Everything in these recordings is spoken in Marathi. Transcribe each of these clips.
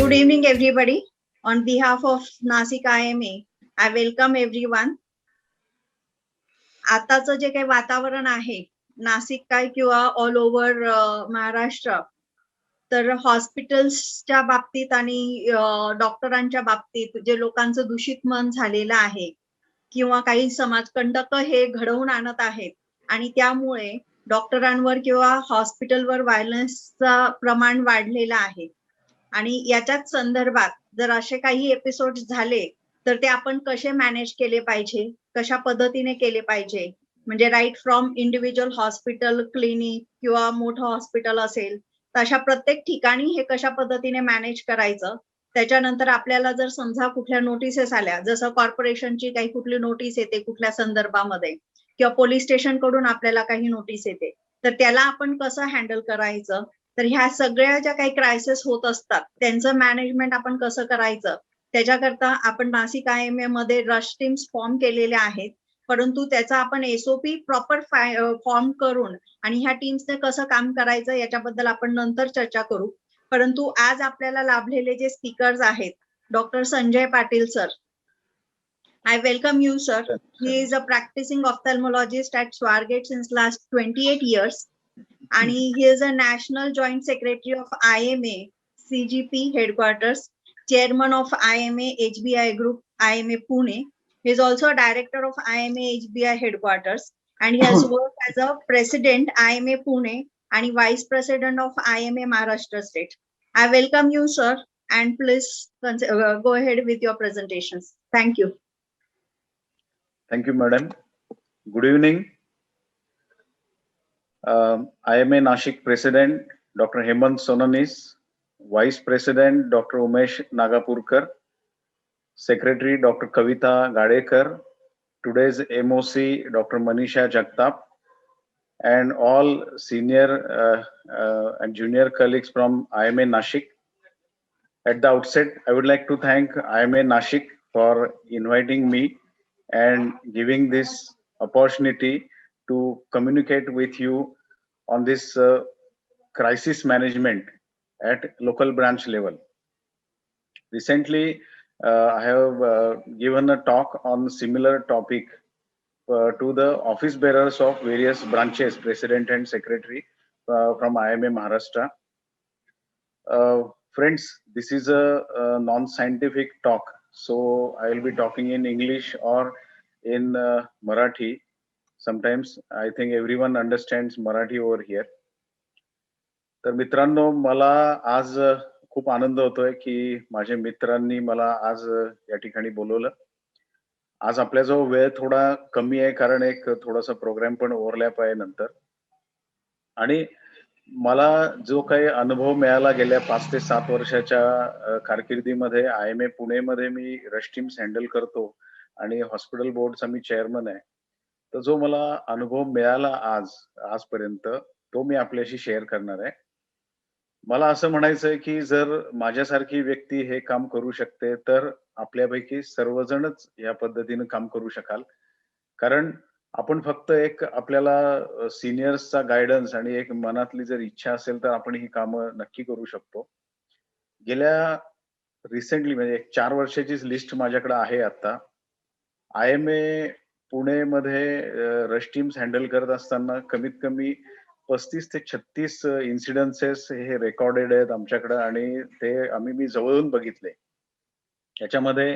Good evening, everybody. On behalf of Nasik IMA, I welcome everyone. आताचं जे काही वातावरण आहे नाशिक काय किंवा ऑल ओव्हर महाराष्ट्र, तर हॉस्पिटल्सच्या बाबतीत आणि डॉक्टरांच्या बाबतीत जे लोकांचं दूषित मन झालेलं आहे किंवा काही समाजकंटक हे घडवून आणत आहेत आणि त्यामुळे डॉक्टरांवर किंवा हॉस्पिटलवर व्हायलन्सचा प्रमाण वाढलेलं आहे. आणि याच्याच संदर्भात जर असे काही एपिसोड झाले तर ते आपण कसे मॅनेज केले पाहिजे, कशा पद्धतीने केले पाहिजे, म्हणजे right from individual hospital, clinic किंवा मोठं हॉस्पिटल असेल तर अशा प्रत्येक ठिकाणी हे कशा पद्धतीने मॅनेज करायचं. त्याच्यानंतर आपल्याला जर समजा कुठल्या नोटिसेस आल्या, जसं कॉर्पोरेशनची काही कुठली नोटीस येते कुठल्या संदर्भामध्ये किंवा पोलीस स्टेशन कडून आपल्याला काही नोटीस येते, तर त्याला आपण कसं हँडल करायचं. तर ह्या सगळ्या ज्या काही क्रायसिस होत असतात त्यांचं मॅनेजमेंट आपण कसं करायचं, त्याच्याकरता आपण नाशिक IMA मध्ये रश टीम्स फॉर्म केलेल्या आहेत. परंतु त्याचा आपण SOP प्रॉपर फॉर्म करून आणि ह्या टीम्सने कसं काम करायचं याच्याबद्दल आपण नंतर चर्चा करू. परंतु आज आपल्याला लाभलेले जे स्पीकर्स आहेत, doctor Sanjay Patil sir. I welcome you, sir. He is a practicing ophthalmologist at Swargate since last 28 years. And he is a National Joint Secretary of IMA CGP Headquarters, Chairman of IMA HBI Group, IMA Pune. He is also a Director of IMA HBI Headquarters, and he has worked as a President IMA Pune and Vice President of IMA Maharashtra State. I welcome you, sir, and please go ahead with your presentations. Thank you. Thank you, madam. Good evening. IMA Nashik President Dr. Hemant Sonanis, Vice President Dr. Umesh Nagapurkar, Secretary Dr. Kavita Gadekar, today's MOC Dr. Manisha Jagtap, and all senior and junior colleagues from IMA Nashik. At the outset, I would like to thank IMA Nashik for inviting me and giving this opportunity to communicate with you on this crisis management at local branch level. Recently, I have given a talk on similar topic to the office bearers of various branches, president and secretary from IMA Maharashtra. Friends, this is a non-scientific talk, so I will be talking in English or in Marathi. Sometimes I think everyone understands Marathi over here. तर मित्रांनो, मला आज खूप आनंद होतोय की माझ्या मित्रांनी मला आज या ठिकाणी बोलवलं. आज आपल्या जो वेळ थोडा कमी आहे कारण एक थोडासा प्रोग्राम पण ओव्हरलॅप आहे नंतर. आणि मला जो काही अनुभव मिळाला गेल्या 5 ते 7 वर्षाच्या कारकिर्दीमध्ये IMA पुणे मध्ये मी रश टीम्स हँडल करतो आणि हॉस्पिटल बोर्डचा मी चेअरमन आहे. तर जो मला अनुभव मिळाला आजपर्यंत तो मी आपल्याशी शेअर करणार आहे. मला असं म्हणायचंय की जर माझ्यासारखी व्यक्ती हे काम करू शकते तर आपल्यापैकी सर्वजणच या पद्धतीने काम करू शकाल. कारण आपण फक्त एक आपल्याला सिनियर्सचा गायडन्स आणि एक मनातली जर इच्छा असेल तर आपण ही कामं नक्की करू शकतो. गेल्या रिसेंटली म्हणजे 4 वर्षाचीच लिस्ट माझ्याकडे आहे आता. IMA पुणे मध्ये रश टीम्स हँडल करत असताना कमीत कमी 35 ते 36 इन्सिडेन्सेस हे रेकॉर्डेड आहेत आमच्याकडे आणि ते मी जवळून बघितले. याच्यामध्ये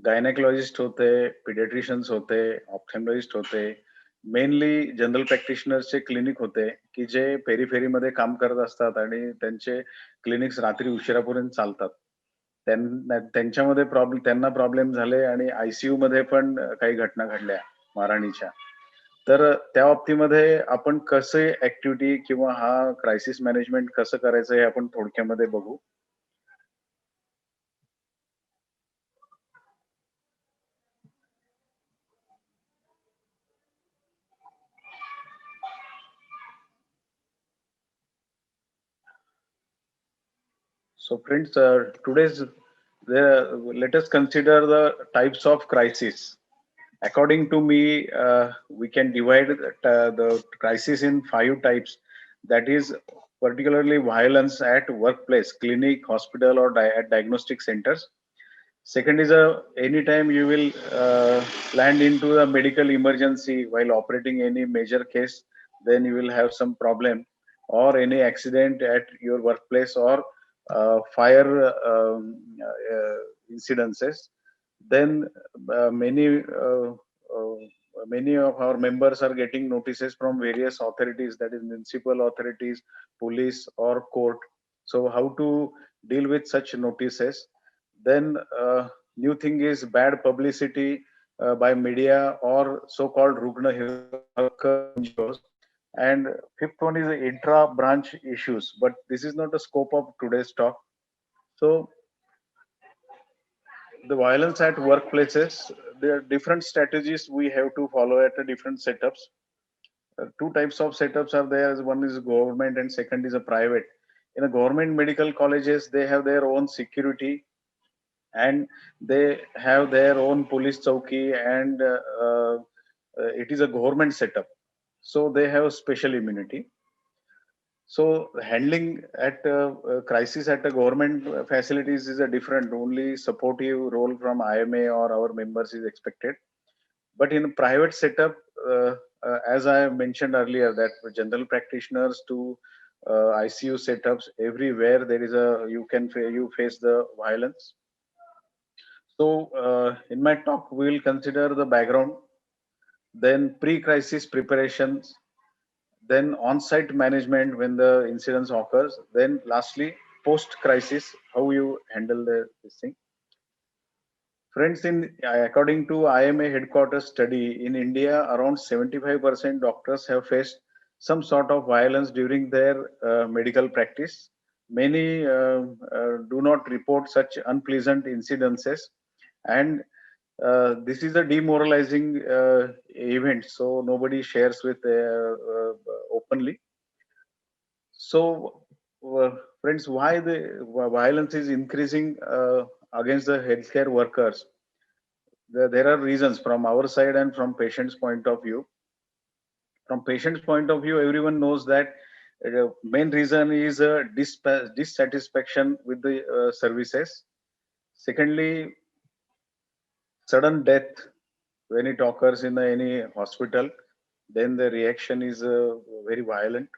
गायनेकॉलॉजिस्ट होते, पिडियाट्रिशियन्स होते, ऑप्थॅल्मॉलॉजिस्ट होते, मेनली जनरल प्रॅक्टिशनर्सचे क्लिनिक होते की जे पेरिफेरीमध्ये काम करत असतात आणि त्यांचे क्लिनिक्स रात्री उशिरापर्यंत चालतात. त्यांच्यामध्ये त्यांना प्रॉब्लेम झाले आणि ICU मध्ये पण काही घटना घडल्या महाराणीच्या. तर त्या बाबतीमध्ये आपण कसे ऍक्टिव्हिटी किंवा हा क्रायसिस मॅनेजमेंट कसं करायचं हे आपण थोडक्यामध्ये बघू. So friends, let us consider the types of crisis. According to me, we can divide the crisis in 5 types. That is particularly violence at workplace, clinic, hospital, or at diagnostic centers. Second is anytime you will land into a medical emergency while operating any major case, then you will have some problem, or any accident at your workplace, or fire incidences. Then many of our members are getting notices from various authorities, that is municipal authorities, police, or court. So how to deal with such notices? Then new thing is bad publicity by media or so-called Rugna NGOs. And fifth one is intra-branch issues, but this is not the scope of today's talk. So the violence at workplaces, there are different strategies we have to follow at a different setups. Two types of setups are there. One is government and second is a private. In a government medical colleges, they have their own security and they have their own police chowki, and it is a government setup. So they have special immunity. So handling at crisis at the government facilities is a different, only supportive role from IMA or our members is expected. But in a private setup, as I mentioned earlier, that general practitioners to ICU setups, everywhere there is you face the violence. So in my talk, we will consider the background, then pre-crisis preparations, then on-site management when the incidents occurs, then lastly post-crisis, how you handle this thing. Friends, according to IMA headquarters study, in India, around 75% doctors have faced some sort of violence during their medical practice. Many do not report such unpleasant incidences, and this is a demoralizing event, so nobody shares with openly. So, friends, why the violence is increasing against the healthcare workers? There are reasons from our side and from patient's point of view. From patient's point of view, everyone knows that the main reason is dissatisfaction with the services. Secondly, sudden death when it occurs in any hospital, then the reaction is very violent.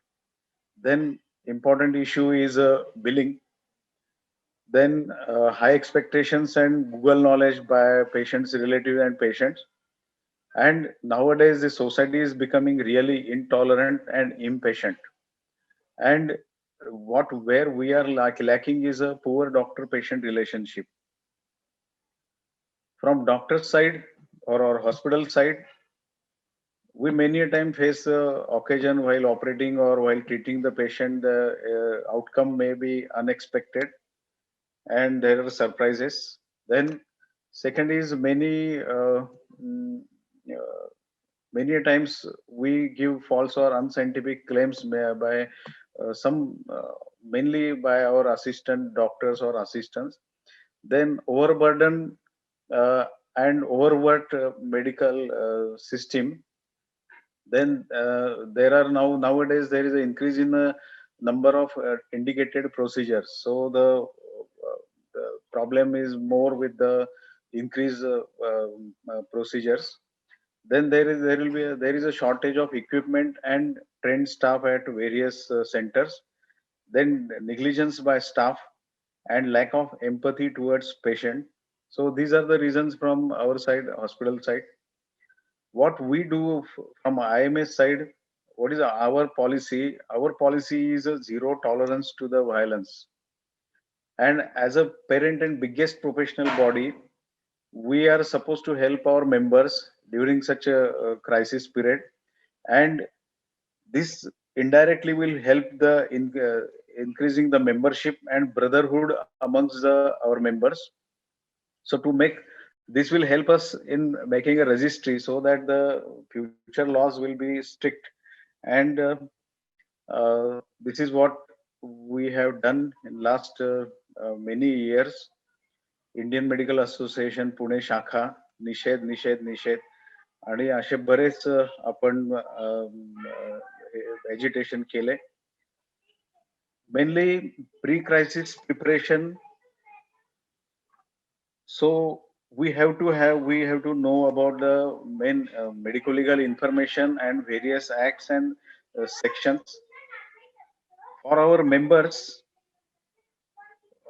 Then important issue is billing. Then high expectations and Google knowledge by patients, relatives, and patients. And nowadays, the society is becoming really intolerant and impatient. And where we are lacking is a poor doctor-patient relationship. From doctor's side or hospital side, we many a time face occasion while operating or while treating the patient, the outcome may be unexpected and there are surprises. Then second is mm, uh, many a times we give false or unscientific claims by some mainly by our assistant doctors or assistants. Then overburden uh, and overworked medical system. Then there are nowadays there is an increase in the number of indicated procedures. So the problem is more with the increased procedures. Then there is a shortage of equipment and trained staff at various centers. Then negligence by staff and lack of empathy towards patient. So these are the reasons from our side, hospital side. What we do from IMS side, what is our policy? Our policy is a zero tolerance to the violence. And as a parent and biggest professional body, we are supposed to help our members during such a crisis period. And this indirectly will help increasing the membership and brotherhood amongst our members. So to make this will help us in making a registry so that the future laws will be strict. And this is what we have done in last many years. Indian Medical Association Pune शाखा, निषेध निषेध निषेध, आणि असे बरेच आपण एज्युटेशन केले. mainly pre-crisis preparation. So we have to know about the main medical legal information and various acts and sections. For our members,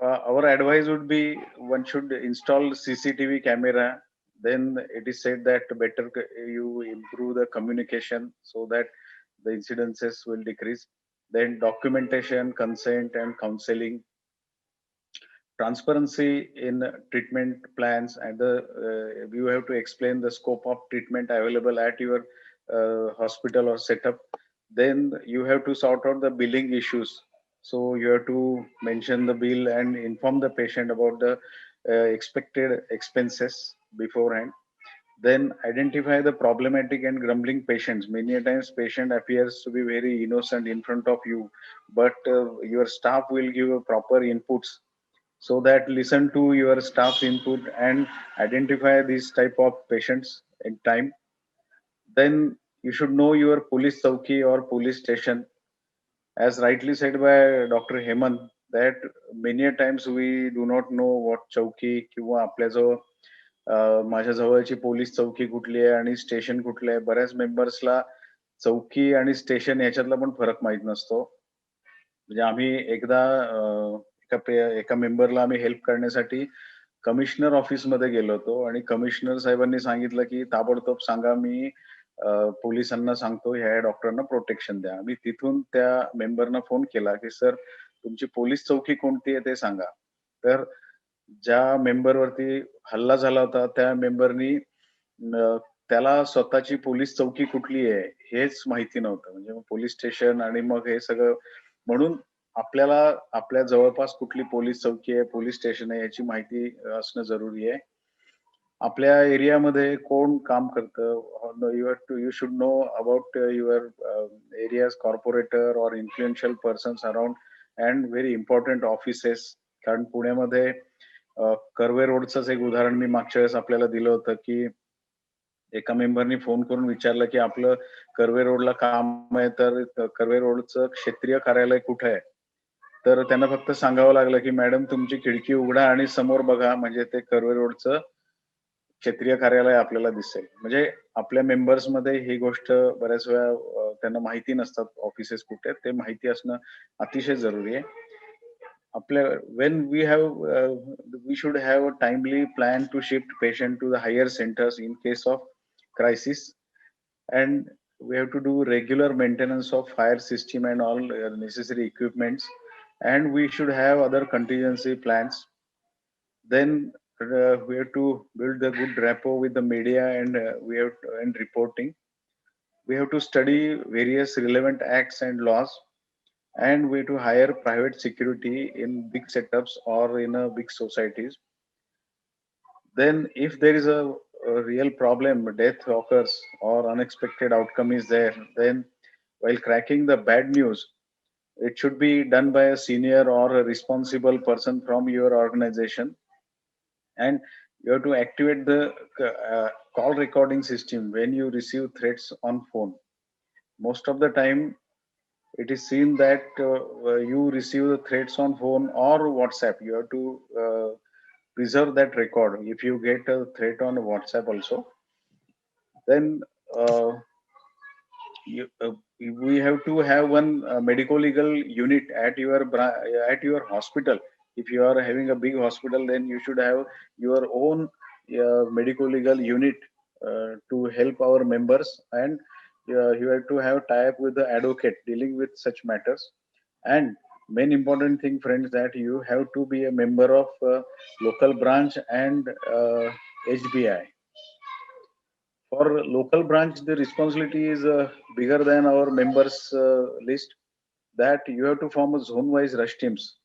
our advice would be one should install CCTV camera. Then it is said that better you improve the communication so that the incidences will decrease. Then documentation, consent, and counseling, transparency in treatment plans, and you have to explain the scope of treatment available at your hospital or setup. Then you have to sort out the billing issues. So you have to mention the bill and inform the patient about the expected expenses beforehand. Then identify the problematic and grumbling patients. Many times patient appears to be very innocent in front of you, but your staff will give a proper inputs, so that listen to your staff's input and identify these type of patients in time. Then you should know your police chowki or police station. As rightly said by Dr. Hemant, that many a times we do not know what chowki किंवा आपल्याजवळ माझ्या जवळची पोलीस चौकी कुठली आहे आणि स्टेशन कुठलं आहे. बऱ्याच मेंबर्सला चौकी आणि स्टेशन याच्यातला पण फरक माहित नसतो. म्हणजे आम्ही एकदा एका मेंबरला आम्ही हेल्प करण्यासाठी कमिशनर ऑफिस मध्ये गेलो होतो आणि कमिशनर साहेबांनी सांगितलं की ताबडतोब सांगा, मी पोलिसांना सांगतो ह्या डॉक्टरांना प्रोटेक्शन द्या. आम्ही तिथून त्या मेंबरना फोन केला की सर तुमची पोलीस चौकी कोणती आहे ते सांगा. तर ज्या मेंबरवरती हल्ला झाला होता त्या मेंबरनी त्याला स्वतःची पोलीस चौकी कुठली आहे हेच माहिती नव्हतं. म्हणजे पोलीस स्टेशन आणि मग हे सगळं, म्हणून आपल्याला आपल्या जवळपास कुठली पोलीस चौकी आहे, पोलीस स्टेशन आहे याची माहिती असणं जरुरी आहे. आपल्या एरियामध्ये कोण काम करतं, you should know about your areas corporator और influential persons around and very important offices. कारण पुण्यामध्ये कर्वे रोडचंच एक उदाहरण मी मागच्या वेळेस आपल्याला दिलं होतं की एका मेंबरनी फोन करून विचारलं की आपलं कर्वे रोडला काम आहे, तर कर्वे रोडचं क्षेत्रीय कार्यालय कुठे आहे. तर त्यांना फक्त सांगावं लागलं की मॅडम तुमची खिडकी उघडा आणि समोर बघा, म्हणजे ते कर्वे रोडचं क्षेत्रीय कार्यालय आपल्याला दिसेल. म्हणजे आपल्या मेंबर्स मध्ये ही गोष्ट बऱ्याच वेळा त्यांना माहिती नसतात ऑफिसेस कुठे आहेत. ते माहिती असणं अतिशय जरुरी आहे. आपल्या when we should have a timely plan to shift patient to the higher centers in case of crisis, and we have to do regular maintenance of fire system and all necessary equipments, and we should have other contingency plans. Then we have to build a good rapport with the media, and and reporting. We have to study various relevant acts and laws, and we have to hire private security in big setups or in a big societies. Then if there is a real problem, death occurs or unexpected outcome is there, then while cracking the bad news, it should be done by a senior or a responsible person from your organization. And you have to activate the call recording system when you receive threats on phone. Most of the time it is seen that you receive the threats on phone or WhatsApp. You have to preserve that record. If you get a threat on WhatsApp also, then we have to have one medical legal unit at your hospital. If you are having a big hospital, then you should have your own medical legal unit to help our members, and you have to have tie up with the advocate dealing with such matters. And main important thing, friends, that you have to be a member of local branch and HBI. For local branch, the responsibility is bigger than our members list, that you have to form a zone-wise rush teams.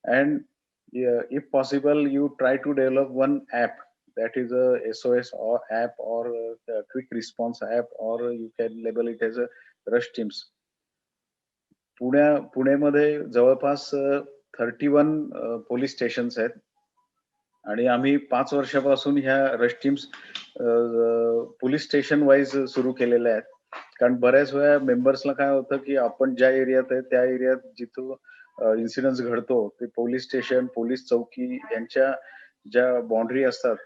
And if possible, you try to develop one app, that is a SOS or app or a quick response app, or you can label it as a rush teams. पुण्यामध्ये जवळपास 31 पोलीस स्टेशन्स आहेत आणि आम्ही 5 वर्षापासून ह्या rush teams police station wise सुरू केलेल्या आहेत. कारण बऱ्याच वेळा मेंबर्सला काय होतं की आपण ज्या एरियात आहे त्या एरियात जिथं इन्सिडेंट घडतो ते पोलीस स्टेशन, पोलीस चौकी यांच्या ज्या बाउंड्री असतात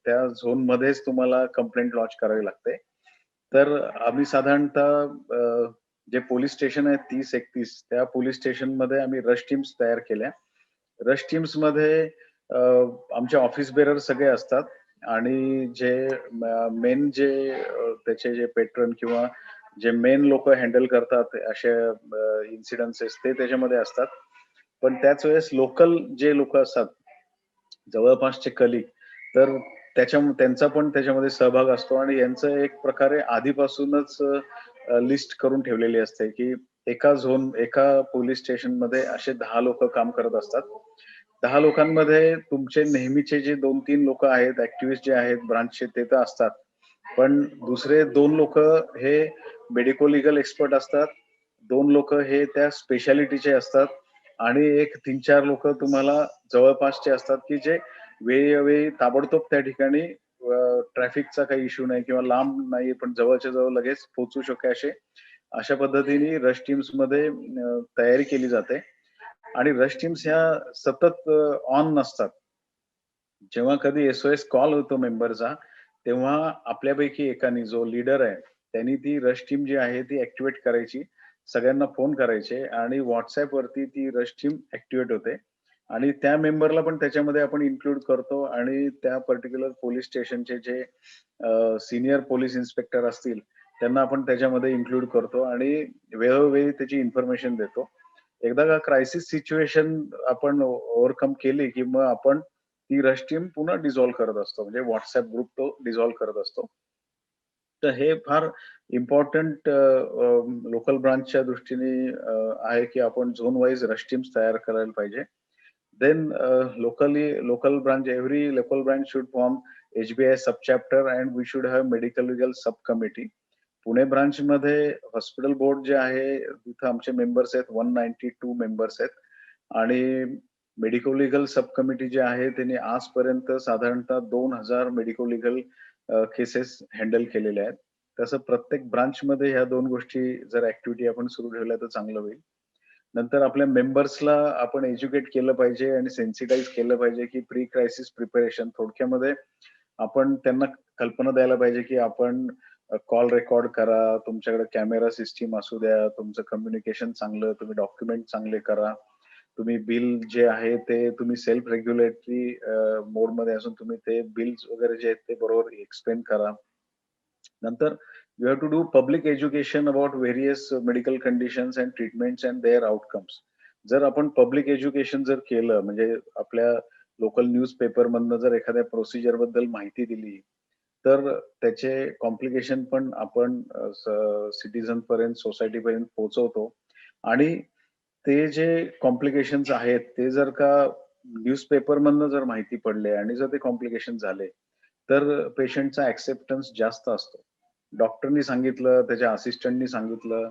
त्या झोन मध्येच तुम्हाला कंप्लेंट लॉन्च करावी लागते. तर आम्ही साधारणतः जे पोलीस स्टेशन आहेत 30-31 त्या पोलीस स्टेशनमध्ये आम्ही रश टीम्स तयार केल्या. रश टीम्समध्ये आमचे ऑफिस बेरर सगळे असतात आणि जे मेन जे त्याचे जे पेट्रन किंवा जे मेन लोक हँडल करतात अशा इन्सिडेंसेस ते त्याच्यामध्ये असतात. पण त्याच वेळेस लोकल जे लोक असतात जवळपासचे कलीग तर त्यांचा पण त्याच्यामध्ये सहभाग असतो आणि यांचं एक प्रकारे आधीपासूनच लिस्ट करून ठेवलेली असते की एका पोलीस स्टेशनमध्ये असे 10 लोक काम करत असतात. 10 लोकांमध्ये तुमचे नेहमीचे जे 2-3 लोक आहेत ऍक्टिव्हिस्ट जे आहेत ब्रांचचे ते तर असतात. पण दुसरे 2 लोक हे मेडिको लिगल एक्सपर्ट असतात. 2 लोक हे त्या स्पेशालिटीचे असतात आणि एक 3-4 लोक तुम्हाला जवळपासचे असतात की जे वेळोवेळी ताबडतोब त्या ठिकाणी ट्रॅफिकचा काही इश्यू नाही किंवा लांब नाही पण जवळच्या जवळ लगेच पोहोचू शके अशा पद्धतीने रश टीम्स मध्ये तयारी केली जाते आणि रश टीम्स ह्या सतत ऑन नसतात. जेव्हा कधी SOS कॉल होतो मेंबरचा तेव्हा आपल्यापैकी एकाने जो लीडर आहे त्यांनी ती रश टीम जी आहे ती ऍक्टिव्हेट करायची, सगळ्यांना फोन करायचे आणि WhatsApp वरती ती रश टीम ऍक्टिव्हेट होते आणि त्या मेंबरला पण त्याच्यामध्ये आपण इन्क्लूड करतो आणि त्या पर्टिक्युलर पोलीस स्टेशनचे जे सिनियर पोलीस इन्स्पेक्टर असतील त्यांना आपण त्याच्यामध्ये इन्क्लूड करतो आणि वेळोवेळी त्याची इन्फॉर्मेशन देतो. एकदा का क्रायसिस सिच्युएशन आपण ओव्हरकम केली की मग आपण ती रश टीम पुन्हा डिझॉल्व्ह करत असतो म्हणजे WhatsApp ग्रुप तो डिझॉल्व्ह करत असतो. तर हे फार इम्पॉर्टंट लोकल ब्रांचच्या दृष्टीने आहे की आपण झोन वाईज रश टीम्स तयार करायला पाहिजे. Then local branch, every local branch should form HBI subchapter and we should have medical legal subcommittee. Pune branch मध्ये हॉस्पिटल बोर्ड जे आहे तिथं आमचे मेंबर्स आहेत 192 मेंबर्स आहेत आणि मेडिको लिगल सब कमिटी जे आहे त्यांनी आजपर्यंत साधारणतः 2000 मेडिको लिगल केसेस हँडल केलेल्या आहेत. तसं प्रत्येक ब्रांच मध्ये ह्या दोन गोष्टी जर ऍक्टिव्हिटी आपण सुरू ठेवल्या तर चांगलं होईल. नंतर आपल्या मेंबर्सला आपण एज्युकेट केलं पाहिजे आणि सेन्सिटाईज केलं पाहिजे की प्री क्रायसिस प्रिपरेशन थोडक्यामध्ये आपण त्यांना कल्पना द्यायला पाहिजे की आपण कॉल रेकॉर्ड करा, तुमच्याकडे कॅमेरा सिस्टीम असू द्या, तुमचं कम्युनिकेशन चांगलं, तुम्ही डॉक्युमेंट चांगले करा, तुम्ही बिल जे आहे ते तुम्ही सेल्फ रेग्युलेटरी मोड मध्ये असून तुम्ही ते बिल्स वगैरे जे आहेत ते बरोबर एक्सप्लेन करा. नंतर you have to do public education about various medical conditions and treatments and their outcomes. जर आपण पब्लिक एज्युकेशन जर केलं म्हणजे आपल्या लोकल न्यूजपेपर मधनं जर एखाद्या प्रोसिजर बद्दल माहिती दिली तर त्याचे कॉम्प्लिकेशन पण आपण सिटीजन पर्यंत सोसायटी पर्यंत पोहोचवतो आणि ते जे कॉम्प्लिकेशन्स आहेत ते जर का न्यूजपेपर मधनं जर माहिती पडले आणि जर ते कॉम्प्लिकेशन झाले तर पेशंटचा ऍक्सेप्टन्स जास्त असतो. डॉक्टरनी सांगितलं, त्याच्या असिस्टंटनी सांगितलं,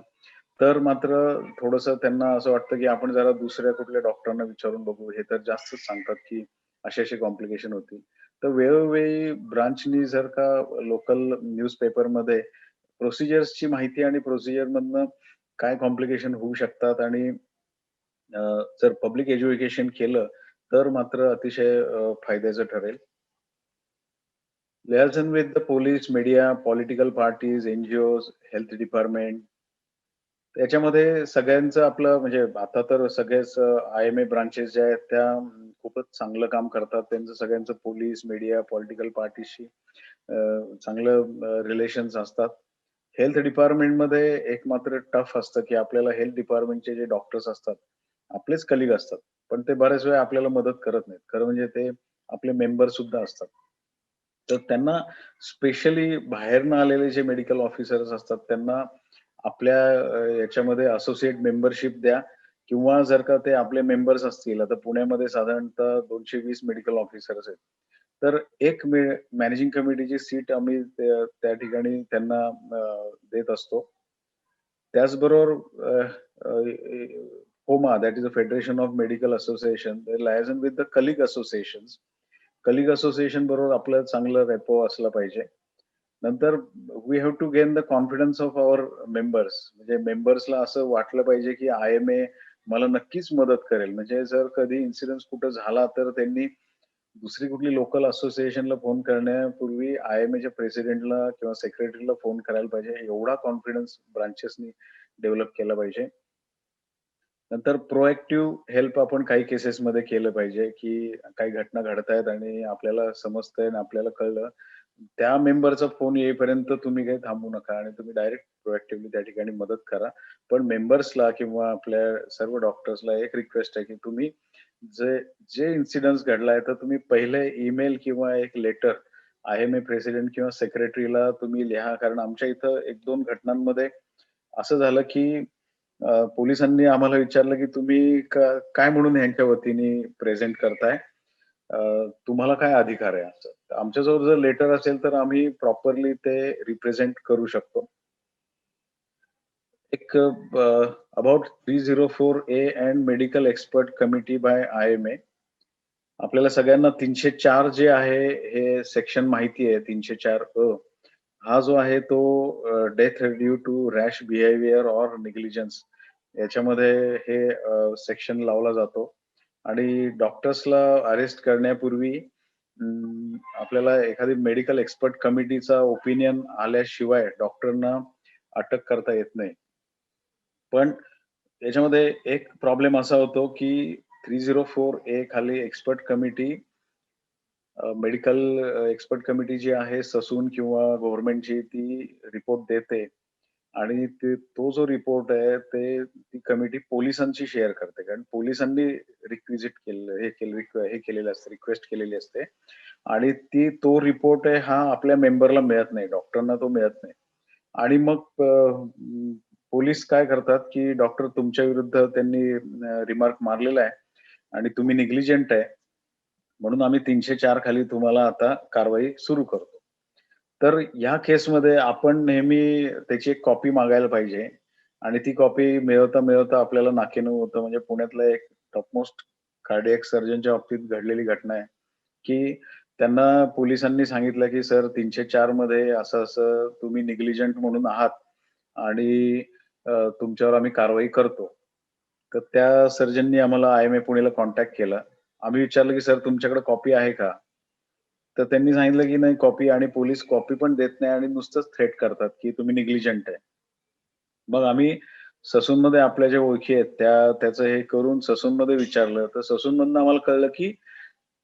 तर मात्र थोडंसं त्यांना असं वाटतं की आपण जरा दुसऱ्या कुठल्या डॉक्टरांना विचारून बघू. हे तर जास्तच सांगतात की असे कॉम्प्लिकेशन होतील. तर वेळोवेळी ब्रांचनी जर का लोकल न्यूजपेपरमध्ये प्रोसिजर्सची माहिती आणि प्रोसिजर मधनं काय कॉम्प्लिकेशन होऊ शकतात आणि जर पब्लिक एज्युकेशन केलं तर मात्र अतिशय फायद्याचं ठरेल. Liaison with the police, media, political parties, NGOs, health department. त्याच्यामध्ये सगळ्यांचं आपलं म्हणजे आता तर सगळेच IMA ब्रांचेस ज्या आहेत त्या खूपच चांगलं काम करतात. त्यांचं सगळ्यांचं पोलीस, मीडिया, पॉलिटिकल पार्टीशी चांगलं रिलेशन्स असतात. हेल्थ डिपार्टमेंटमध्ये एक मात्र टफ असतं की आपल्याला हेल्थ डिपार्टमेंटचे जे डॉक्टर्स असतात, आपलेच कलीग असतात. पण ते बऱ्याच वेळा आपल्याला मदत करत नाहीत. खरं म्हणजे ते आपले मेंबर सुद्धा असतात. तर त्यांना स्पेशली बाहेरनं आलेले जे मेडिकल ऑफिसर्स असतात त्यांना आपल्या याच्यामध्ये असोसिएट मेंबरशिप द्या किंवा जर का ते आपले मेंबर्स असतील, आता पुण्यामध्ये साधारणतः 220 मेडिकल ऑफिसर्स आहेत. तर एक मॅनेजिंग कमिटीची सीट आम्ही त्या ठिकाणी त्यांना देत असतो. त्याचबरोबर FOMA, that is a federation of medical association, liaison with the colleague associations. Colleague association बरोबर आपलं चांगलं रेपो असलं पाहिजे. नंतर we have to gain the confidence of our members. म्हणजे मेंबर्सला असं वाटलं पाहिजे की IMA मला नक्कीच मदत करेल. म्हणजे जर कधी इन्सिडेन्स कुठं झाला तर त्यांनी दुसरी कुठली लोकल असोसिएशनला फोन करण्यापूर्वी IMAच्या प्रेसिडेंटला किंवा सेक्रेटरीला फोन करायला पाहिजे. एवढा कॉन्फिडन्स ब्रांचेसनी डेव्हलप केला पाहिजे. नंतर प्रोएक्टिव्ह हेल्प आपण काही केसेसमध्ये केलं पाहिजे, की काही घटना घडतायत आणि आपल्याला समजतंय आणि आपल्याला कळलं. त्या मेंबरचा फोन येईपर्यंत तुम्ही काही थांबू नका आणि तुम्ही डायरेक्ट प्रोएक्टिव्हली त्या ठिकाणी मदत करा. पण मेंबर्सला किंवा आपल्या सर्व डॉक्टर्सला एक रिक्वेस्ट आहे, की तुम्ही जे जे इन्सिडन्स घडलाय, तर तुम्ही पहिले ईमेल किंवा एक लेटर IMA प्रेसिडेंट किंवा सेक्रेटरीला तुम्ही लिहा. कारण आमच्या इथं 1-2 घटनांमध्ये असं झालं, की पोलिसांनी आम्हाला विचारलं, की तुम्ही काय म्हणून ह्यांच्या वतीने प्रेझेंट करताय? अ, तुम्हाला काय अधिकार आहे असं? तर आमच्याजवळ जर लेटर असेल, तर आम्ही प्रॉपरली ते रिप्रेझेंट करू शकतो. एक about 304A and medical expert committee by IMA. आपल्याला सगळ्यांना 304 जे आहे, हे सेक्शन माहिती आहे 304 हा जो आहे तो death due to rash behaviour or negligence याच्यामध्ये हे सेक्शन लावला जातो आणि डॉक्टर्सला अरेस्ट करण्यापूर्वी आपल्याला एखादी मेडिकल एक्सपर्ट कमिटीचा ओपिनियन आल्याशिवाय डॉक्टरना अटक करता येत नाही. पण याच्यामध्ये एक प्रॉब्लेम असा होतो, की 304A खाली expert committee medical expert committee जी आहे ससून किंवा गव्हर्नमेंटची ती रिपोर्ट देते आणि तो जो रिपोर्ट आहे ती कमिटी पोलिसांशी शेअर करते. कारण पोलिसांनी रिक्विजिट केलेलं हे केलेलं असतं, रिक्वेस्ट केलेली असते आणि तो रिपोर्ट आहे हा आपल्या मेंबरला मिळत नाही, डॉक्टरना तो मिळत नाही. आणि मग पोलीस काय करतात, की डॉक्टर तुमच्या विरुद्ध त्यांनी रिमार्क मारलेला आहे आणि तुम्ही निग्लिजंट आहे. म्हणून आम्ही 304 खाली तुम्हाला आता कारवाई सुरू करतो. तर या केसमध्ये आपण नेहमी त्याची एक कॉपी मागायला पाहिजे आणि ती कॉपी मिळवता आपल्याला नाकीनऊ होतं. म्हणजे पुण्यातला एक टॉपमोस्ट कार्डिएक सर्जनच्या बाबतीत घडलेली घटना आहे, की त्यांना पोलिसांनी सांगितलं, की "सर 304 मध्ये असं-असं तुम्ही निग्लिजंट म्हणून आहात आणि तुमच्यावर आम्ही कारवाई करतो." तर त्या सर्जननी आम्हाला IMA पुणेला कॉन्टॅक्ट केला. आम्ही विचारलं, की "सर तुमच्याकडे कॉपी आहे का?" तर त्यांनी सांगितलं, की "नाही कॉपी" आणि पोलिस कॉपी पण देत नाही आणि नुसतंच थ्रेट करतात, की तुम्ही निग्लिजंट आहे. मग आम्ही ससूनमध्ये आपल्या ज्या ओळखी आहेत त्याचं हे करून ससूनमध्ये विचारलं, तर ससूनमधनं आम्हाला कळलं, की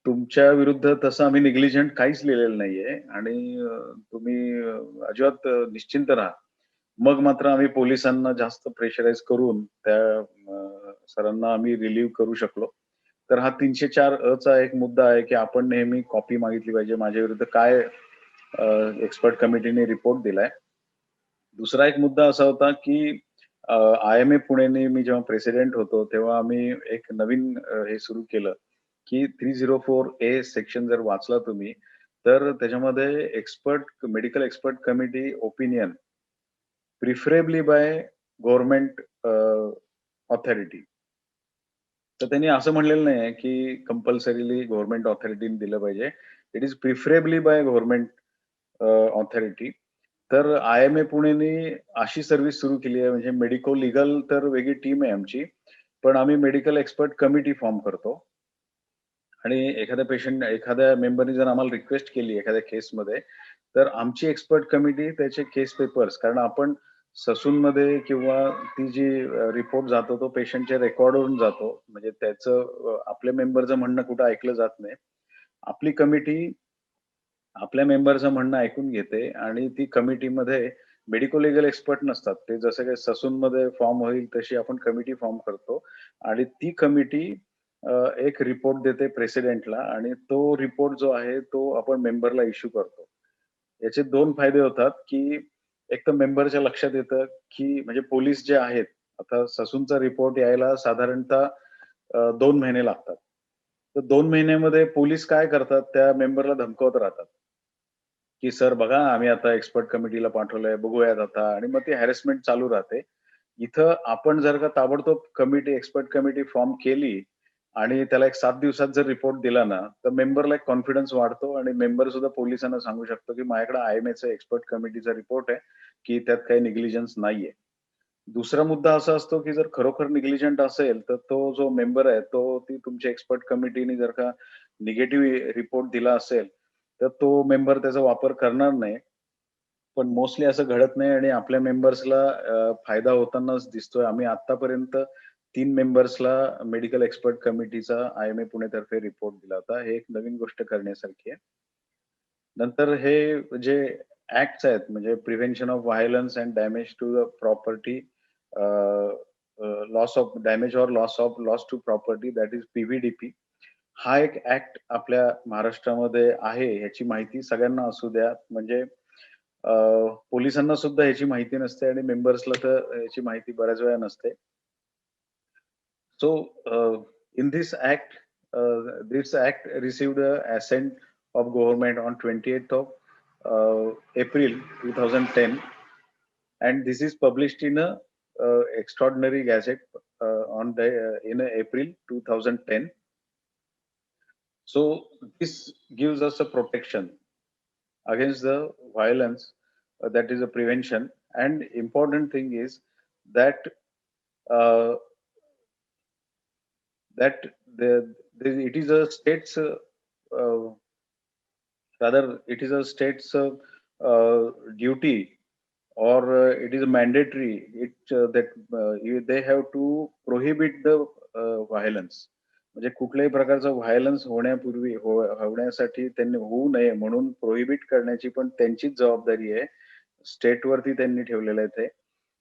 तुमच्या विरुद्ध तसं आम्ही निग्लिजंट काहीच लिहिलेलं नाहीये आणि तुम्ही अजिबात निश्चिंत राहा. मग मात्र आम्ही पोलिसांना जास्त प्रेशराईज करून त्या सरांना आम्ही रिलीव्ह करू शकलो. तर हा 304 चा एक मुद्दा आहे, की आपण नेहमी कॉपी मागितली पाहिजे. माझ्या विरुद्ध काय एक्सपर्ट कमिटीने रिपोर्ट दिलाय. दुसरा एक मुद्दा असा होता, की IMA पुणेने मी जेव्हा प्रेसिडेंट होतो, तेव्हा आम्ही एक नवीन हे सुरू केलं, की 304A सेक्शन जर वाचला तुम्ही, तर त्याच्यामध्ये medical expert committee opinion preferably by government authority. तर त्यांनी असं म्हणलेलं नाहीये, की कंपल्सरीली गव्हर्नमेंट ऑथॉरिटीने दिलं पाहिजे. It is preferably by government authority. तर IMA पुणेनी अशी सर्व्हिस सुरू केली आहे म्हणजे मेडिको लीगल तर वेगळी टीम आहे आमची. पण आम्ही मेडिकल एक्सपर्ट कमिटी फॉर्म करतो. आणि एखाद्या मेंबरनी जर आम्हाला रिक्वेस्ट केली एखाद्या केसमध्ये, तर आमची एक्सपर्ट कमिटी त्याचे केस पेपर्स कारण आपण ससूनमध्ये किंवा ती जी रिपोर्ट जातो तो पेशंटच्या रेकॉर्डवरून जातो. म्हणजे त्याचं आपल्या मेंबरचं म्हणणं कुठं ऐकलं जात नाही. आपली कमिटी आपल्या मेंबरचं म्हणणं ऐकून घेते आणि ती कमिटीमध्ये मेडिको लीगल एक्सपर्ट नसतात. ते जसं काही ससूनमध्ये फॉर्म होईल तशी आपण कमिटी फॉर्म करतो आणि ती कमिटी एक रिपोर्ट देते प्रेसिडेंटला आणि तो रिपोर्ट जो आहे तो आपण मेंबरला इश्यू करतो. याचे 2 फायदे होतात, की एक तर मेंबरच्या लक्षात येतं, की म्हणजे पोलिस जे आहेत, आता ससूनचा रिपोर्ट यायला साधारणतः 2 महिने लागतात. तर 2 महिन्यामध्ये पोलिस काय करतात, त्या मेंबरला धमकावत राहतात. की "सर बघा, आम्ही आता एक्सपर्ट कमिटीला पाठवलंय, बघूयात आता" आणि मग ती हॅरेसमेंट चालू राहते. इथं आपण जर का ताबडतोब एक्सपर्ट कमिटी फॉर्म केली आणि त्याला एक 7 दिवसात जर रिपोर्ट दिला ना, तर मेंबरला एक कॉन्फिडन्स वाढतो आणि मेंबर सुद्धा पोलिसांना सांगू शकतो, की माझ्याकडे IMAचा एक्सपर्ट कमिटीचा रिपोर्ट आहे, की त्यात काही निग्लिजन्स नाहीये. दुसरा मुद्दा असा असतो, की जर खरोखर निग्लिजंट असेल, तर तो जो मेंबर आहे, ती तुमच्या एक्सपर्ट कमिटीने जर का निगेटिव्ह रिपोर्ट दिला असेल, तर तो मेंबर त्याचा वापर करणार नाही. पण मोस्टली असं घडत नाही आणि आपल्या मेंबर्सला फायदा होतानाच दिसतोय. आम्ही आत्तापर्यंत 3 मेंबर्सला मेडिकल एक्सपर्ट कमिटीचा IMA पुणेतर्फे रिपोर्ट दिला होता. हे एक नवीन गोष्ट करण्यासारखी आहे. नंतर हे जे ॲक्ट्स आहेत म्हणजे prevention of violence and damage to the property loss of damage or loss to property that is P हा एक ॲक्ट आपल्या महाराष्ट्रामध्ये आहे ह्याची माहिती सगळ्यांना असू द्या. म्हणजे अ, पोलिसांना सुद्धा ह्याची माहिती नसते आणि मेंबर्सला तर ह्याची माहिती बऱ्याच वेळा नसते. So, in this act received a assent of government on 28th of April 2010, and this is published in a extraordinary gazette in April 2010. So this gives us a protection against the violence, that is a prevention. And important thing is that uh, that it is a state's uh, rather it is a state's duty, or it is mandatory they have to prohibit the violence. म्हणजे कुठल्याही प्रकारचा व्हायलन्स होण्यासाठी त्यांनी होऊ नये म्हणून प्रोहिबिट करण्याची पण त्यांचीच जबाबदारी आहे. स्टेटवरती त्यांनी ठेवलेलं आहे ते.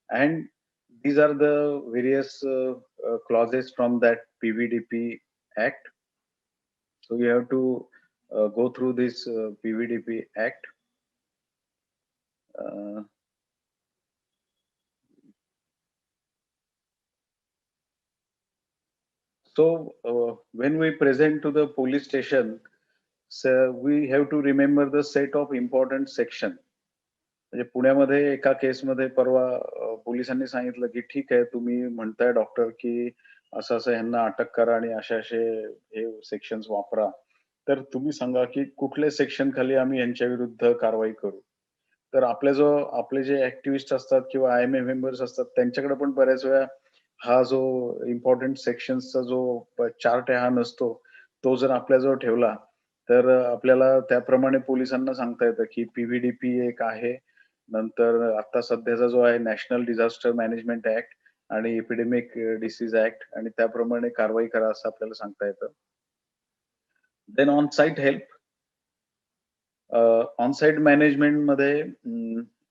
And these are the various clauses from that PVDP Act. So you have to go through this PVDP Act. Uh, when we present to the police station, so we have to remember the set of important section. म्हणजे पुण्यामध्ये एका केसमध्ये परवा पोलिसांनी सांगितलं की ठीक आहे तुम्ही म्हणताय डॉक्टर की असं असं ह्यांना अटक करा आणि असे हे सेक्शन्स वापरा. तर तुम्ही सांगा की कुठले सेक्शन खाली आम्ही यांच्या विरुद्ध कारवाई करू. तर आपले जे ऍक्टिव्हिस्ट असतात किंवा IMA मेंबर्स असतात त्यांच्याकडे पण बऱ्याच वेळा हा जो इम्पोर्टंट सेक्शन्सचा जो चार्ट आहे हा नसतो. तो जर आपल्याजवळ ठेवला तर आपल्याला त्याप्रमाणे पोलिसांना सांगता येतं की PVDP एक आहे. नंतर आता सध्याचा जो आहे नॅशनल डिझास्टर मॅनेजमेंट ऍक्ट आणि एपिडेमिक डिसीज ऍक्ट आणि त्याप्रमाणे कारवाई करा असं आपल्याला सांगता येतं. Then on site help. On site मॅनेजमेंटमध्ये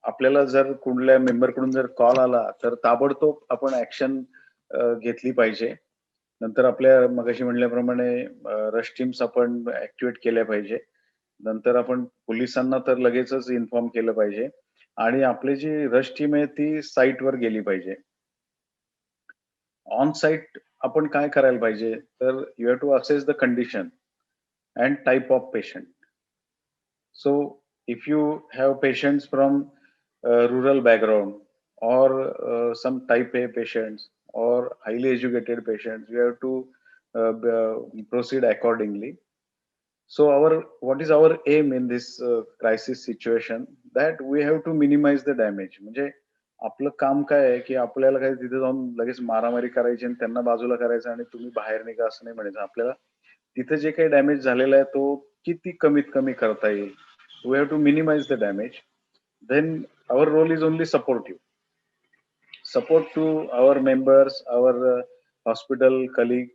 आपल्याला जर कुठल्या मेंबरकडून जर कॉल आला तर ताबडतोब आपण ऍक्शन घेतली पाहिजे. नंतर आपल्या मगाशी म्हटल्याप्रमाणे रश टीम्स आपण ऍक्टिव्हेट केल्या पाहिजे. नंतर आपण पोलिसांना तर लगेचच इन्फॉर्म केलं पाहिजे आणि आपली जी रश टीम आहे ती साइटवर गेली पाहिजे. ऑन साइट आपण काय करायला पाहिजे तर you have to assess the condition and type of patient. So if you have patients from rural background, or some type A patients or highly educated patients, you have to proceed accordingly. So what is our aim in this crisis situation? That we have to minimize the damage. म्हणजे आपलं काम काय आहे की आपल्याला काही तिथे जाऊन लगेच मारामारी करायची आणि त्यांना बाजूला करायचं आणि तुम्ही बाहेर निघा असं नाही म्हणायचं. आपल्याला तिथे जे काही डॅमेज झालेला आहे तो किती कमीत कमी करता येईल. We have to minimize the damage. Then our role is only supportive. Support to our members, our hospital colleague.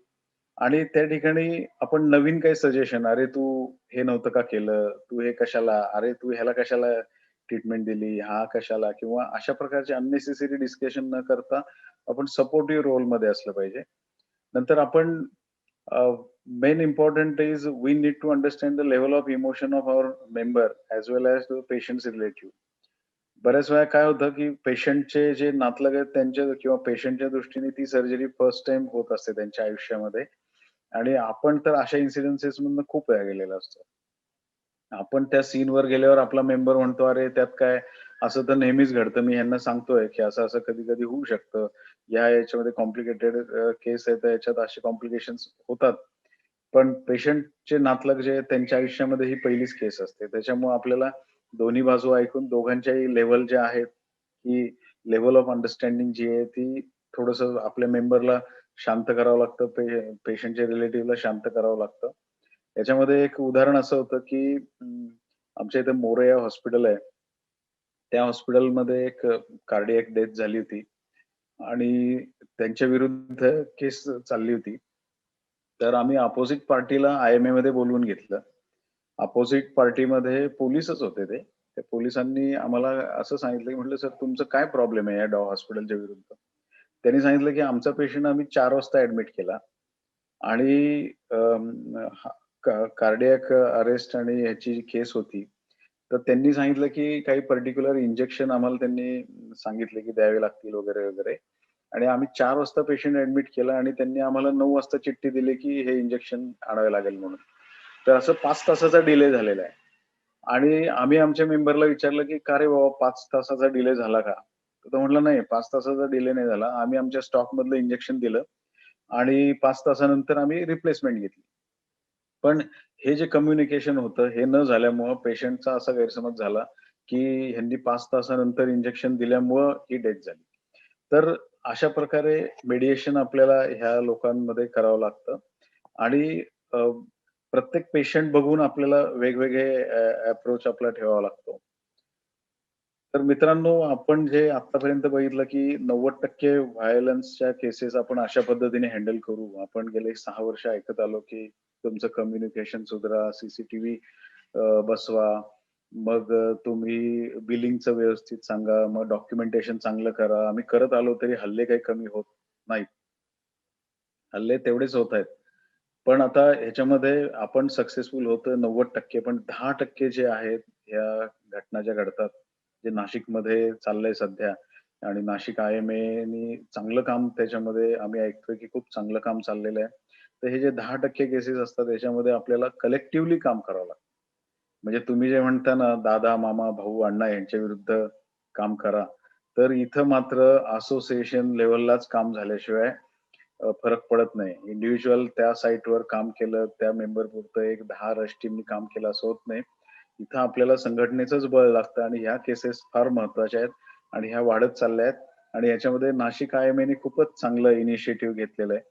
आणि त्या ठिकाणी आपण नवीन काही सजेशन, अरे तू हे नव्हतं का केलं, तू हे कशाला, अरे तू ह्याला कशाला ट्रीटमेंट दिली, हा कशाला, किंवा अशा प्रकारचे अननेसेसरी डिस्कशन न करता आपण सपोर्टिव्ह रोल मध्ये असलं पाहिजे. नंतर आपण main important is we need to understand the level of emotion of our member as well as the patients relative. बऱ्याच वेळा काय होतं की पेशंटचे जे नातलग आहेत त्यांच्या किंवा पेशंटच्या दृष्टीने ती सर्जरी फर्स्ट टाइम होत असते त्यांच्या आयुष्यामध्ये. आणि आपण तर अशा इन्सिडेन्सेस मधनं खूप वेळा गेलेला असतो. आपण त्या सीनवर गेल्यावर आपला मेंबर म्हणतो, "अरे त्यात काय? असं तर नेहमीच घडतं. मी ह्यांना सांगतोय की असं-असं कधी-कधी होऊ शकतं. याच्यामध्ये कॉम्प्लिकेटेड केस आहे, तर याच्यात असे कॉम्प्लिकेशन्स होतात." पण पेशंटचे नातलग जे आहेत त्यांच्या आयुष्यामध्ये ही पहिलीच केस असते. त्याच्यामुळे आपल्याला दोन्ही बाजू ऐकून दोघांच्याही लेव्हल ज्या आहेत की लेव्हल ऑफ अंडरस्टँडिंग जी आहे ती थोडंसं आपल्या मेंबरला शांत करावं लागतं, पेशंटच्या रिलेटिव्हला शांत करावं लागतं. याच्यामध्ये एक उदाहरण असं होतं, की आमच्या इथे मोरया हॉस्पिटल आहे. त्या हॉस्पिटलमध्ये एक कार्डियाक डेथ झाली होती आणि त्यांच्या विरुद्ध केस चालली होती. तर आम्ही अपोझिट पार्टीला आय-एम-एमध्ये बोलवून घेतलं. अपोझिट पार्टीमध्ये पोलिसच होते ते. त्या पोलिसांनी आम्हाला असं सांगितलं, की म्हटलं, "सर तुमचं काय प्रॉब्लेम आहे या हॉस्पिटलच्या विरुद्ध?" त्यांनी सांगितलं, की "आमचा पेशंट आम्ही 4 वाजता ॲडमिट केला आणि कार्डियाक अरेस्ट आणि ह्याची जी केस होती, तर त्यांनी सांगितलं, की काही पर्टिक्युलर इंजेक्शन आम्हाला त्यांनी सांगितले, की द्यावे लागतील वगैरे, वगैरे. आणि आम्ही 4 वाजता पेशंट ॲडमिट केला आणि त्यांनी आम्हाला 9 वाजता चिठ्ठी दिली, की हे इंजेक्शन आणावे लागेल म्हणून. तर असं 5 तासाचा डिले झालेला आहे. आणि आम्ही आमच्या मेंबरला विचारलं, की "का रे बाबा 5 तासाचा डिले झाला का?" तर तो म्हटला, "नाही 5 तासाचा डिले नाही झाला. आम्ही आमच्या स्टॉकमधलं इंजेक्शन दिलं आणि 5 तासानंतर आम्ही रिप्लेसमेंट घेतली." पण हे जे कम्युनिकेशन होतं, हे न झाल्यामुळं पेशंटचा असा गैरसमज झाला, की ह्यांनी 5 तासानंतर इंजेक्शन दिल्यामुळं ही डेथ झाली. तर अशा प्रकारे मेडिएशन आपल्याला ह्या लोकांमध्ये करावं लागतं आणि अ, प्रत्येक पेशंट बघून आपल्याला वेगवेगळे अप्रोच आपला ठेवावा लागतो. तर मित्रांनो, आपण जे आत्तापर्यंत बघितलं, की 90% व्हायलन्सच्या केसेस आपण अशा पद्धतीने हँडल करू. आपण गेले 6 वर्ष ऐकत आलो, की तुमचं कम्युनिकेशन सुधरा, सीसीटीव्ही बसवा. मग तुम्ही बिलिंगचं व्यवस्थित सांगा. मग डॉक्युमेंटेशन चांगलं करा. आम्ही करत आलो तरी हल्ले काही कमी होत नाहीत. हल्ले तेवढेच होत आहेत. पण आता ह्याच्यामध्ये आपण सक्सेसफुल होतोय 90% पण 10% जे आहेत, ह्या घटना ज्या घडतात, जे नाशिकमध्ये चाललंय सध्या आणि नाशिक आय-एम-एनी चांगलं काम त्याच्यामध्ये आम्ही ऐकतोय, की खूप चांगलं काम चाललेलं आहे. तर हे जे 10% केसेस असतात, याच्यामध्ये आपल्याला कलेक्टिव्हली काम करावं लागतं. म्हणजे तुम्ही जे म्हणता ना, दादा, मामा, भाऊ, अण्णा यांच्या विरुद्ध काम करा. तर इथं मात्र असोसिएशन लेव्हललाच काम झाल्याशिवाय फरक पडत नाही. इंडिव्हिज्युअल त्या साइटवर काम केलं, त्या मेंबरपुरतं एक 10 रश टीमनी काम केलं असं होत नाही. इथं आपल्याला संघटनेचंच बळ लागतं आणि ह्या केसेस फार महत्त्वाच्या आहेत आणि ह्या वाढत चालल्या आहेत आणि याच्यामध्ये नाशिक आय-एम-एने खूपच चांगलं इनिशिएटिव्ह घेतलेलं आहे.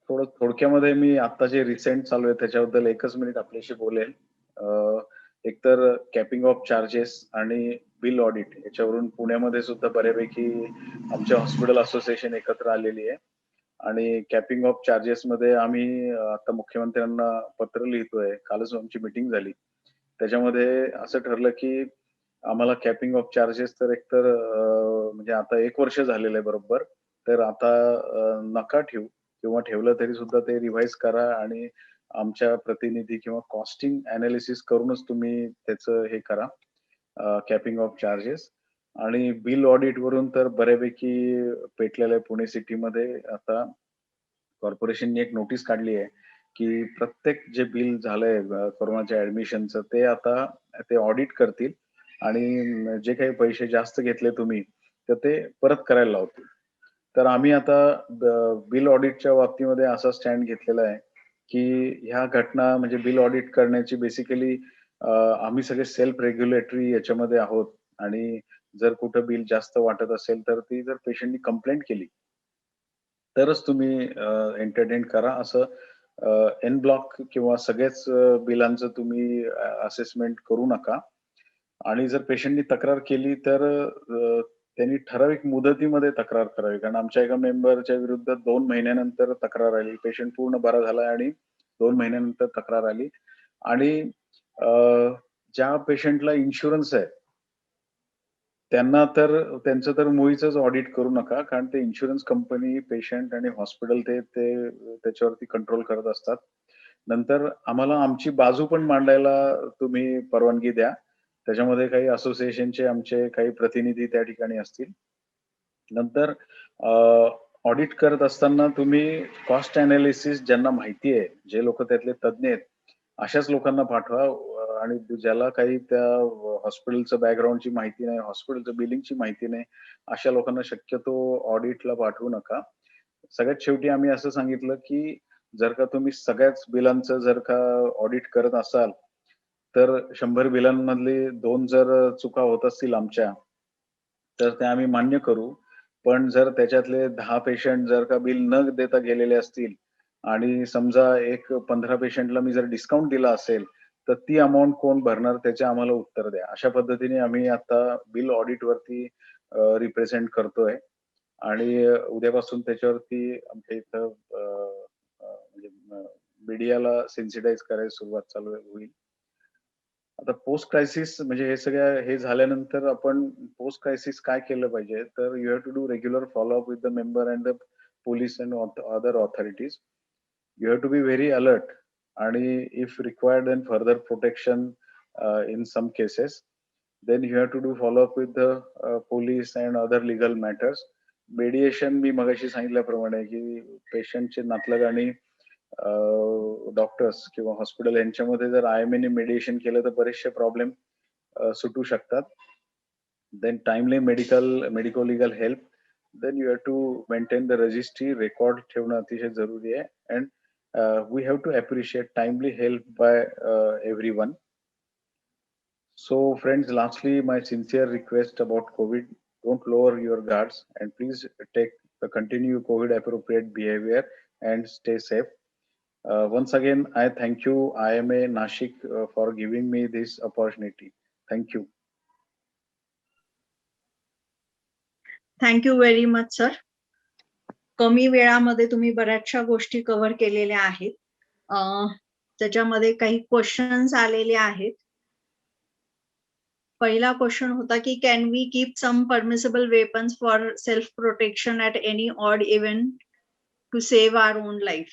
थोडं थोडक्यामध्ये मी आता जे रिसेंट चालू आहे त्याच्याबद्दल एकच मिनिट आपल्याशी बोलेल. अ, एकतर कॅपिंग ऑफ चार्जेस आणि बिल ऑडिट याच्यावरून पुण्यामध्ये सुद्धा बऱ्यापैकी आमच्या हॉस्पिटल असोसिएशन एकत्र आलेली आहे आणि कॅपिंग ऑफ चार्जेसमध्ये आम्ही आता मुख्यमंत्र्यांना पत्र लिहितोय. कालच आमची मीटिंग झाली. त्याच्यामध्ये असं ठरलं, की आम्हाला कॅपिंग ऑफ चार्जेस तर एकतर म्हणजे आता 1 वर्ष झालेलं आहे बरोबर. तर आता नका ठेवू किंवा ठेवलं तरी सुद्धा ते रिवाईज करा आणि आमच्या प्रतिनिधी किंवा कॉस्टिंग एनालिसिस करूनच तुम्ही त्याचं हे करा कॅपिंग ऑफ चार्जेस आणि बिल ऑडिट वरून तर बऱ्यापैकी पेटलेलं आहे पुणे सिटीमध्ये. आता कॉर्पोरेशनने एक नोटीस काढली आहे, की प्रत्येक जे बिल झालंय कोरोनाच्या ॲडमिशनचं ते आता ते ऑडिट करतील आणि जे काही पैसे जास्त घेतले तुम्ही, तर ते परत करायला लावतील. तर आम्ही आता बिल ऑडिटच्या बाबतीमध्ये असा स्टँड घेतलेला आहे, की ह्या घटना म्हणजे बिल ऑडिट करण्याची बेसिकली आम्ही सगळे सेल्फ रेग्युलेटरी याच्यामध्ये आहोत आणि जर कुठं बिल जास्त वाटत असेल, तर ती जर पेशंटनी कंप्लेंट केली, तरच तुम्ही एंटरटेन करा. असं एन ब्लॉक किंवा सगळेच बिलांचं तुम्ही असेसमेंट करू नका. आणि जर पेशंटनी तक्रार केली तर त्यांनी ठराविक मुदतीमध्ये तक्रार करावी. कारण आमच्या एका मेंबरच्या विरुद्ध 2 महिन्यानंतर तक्रार आली. पेशंट पूर्ण बरा झाला आणि 2 महिन्यानंतर तक्रार आली आणि अ, ज्या पेशंटला इन्शुरन्स आहे त्यांना तर त्यांचं तर मुळीचच ऑडिट करू नका. कारण ते इन्शुरन्स कंपनी, पेशंट आणि हॉस्पिटल ते ते त्याच्यावरती कंट्रोल करत असतात. नंतर आम्हाला आमची बाजू पण मांडायला तुम्ही परवानगी द्या. त्याच्यामध्ये काही असोसिएशनचे आमचे काही प्रतिनिधी त्या ठिकाणी असतील. नंतर ऑडिट करत असताना तुम्ही कॉस्ट एनालिसिस ज्यांना माहिती आहे, जे लोकं त्यातले तज्ञ आहेत, अशाच लोकांना पाठवा आणि ज्याला काही त्या हॉस्पिटलचं बॅकग्राऊंडची माहिती नाही, हॉस्पिटलचं बिलिंगची माहिती नाही, अशा लोकांना शक्यतो ऑडिटला पाठवू नका. सगळ्यात शेवटी आम्ही असं सांगितलं, की जर का तुम्ही सगळ्याच बिलांचं जर का ऑडिट करत असाल, तर 100 बिलांमधली 2 जर चुका होत असतील आमच्या, तर ते आम्ही मान्य करू. पण जर त्याच्यातले 10 पेशंट जर का बिल न देता गेलेले असतील आणि समजा एक 15 पेशंटला मी जर डिस्काउंट दिला असेल, तर ती अमाउंट कोण भरणार त्याचे आम्हाला उत्तर द्या. अशा पद्धतीने आम्ही आता बिल ऑडिटवरती रिप्रेझेंट करतोय आणि उद्यापासून त्याच्यावरती आमच्या इथं म्हणजे मीडियाला सेन्सिटाईज करायला सुरुवात चालू होईल. आता पोस्ट क्रायसिस म्हणजे हे झाल्यानंतर आपण पोस्ट क्रायसिस काय केलं पाहिजे? तर you have to do regular follow up with the member and the police and other authorities. You have to be very alert आणि if required then further protection in some cases, then you have to do follow up with the police and other legal matters. Mediation मी मगाशी सांगितल्याप्रमाणे की पेशंटचे नातलग आणि डॉक्टर्स किंवा हॉस्पिटल यांच्यामध्ये जर IMA ने मेडिएशन केलं तर बरेचसे प्रॉब्लेम सुटू शकतात. Then timely medico legal help. Then you have to maintain the registry record ठेवणं अतिशय जरुरी आहे. And we have to appreciate timely help by everyone. So friends, lastly, my sincere request about COVID, don't lower your guards and please continue COVID appropriate behavior and stay safe. Once again, I thank you IMA Nashik for giving me this opportunity. Thank you. Thank you very much sir. कमी वेळामध्ये तुम्ही बऱ्याचशा गोष्टी कव्हर केलेल्या आहेत. त्याच्यामध्ये काही क्वेश्चन्स आलेले आहेत. पहिला क्वेश्चन होता की can we keep some permissible weapons for self protection at any odd event to save our own life?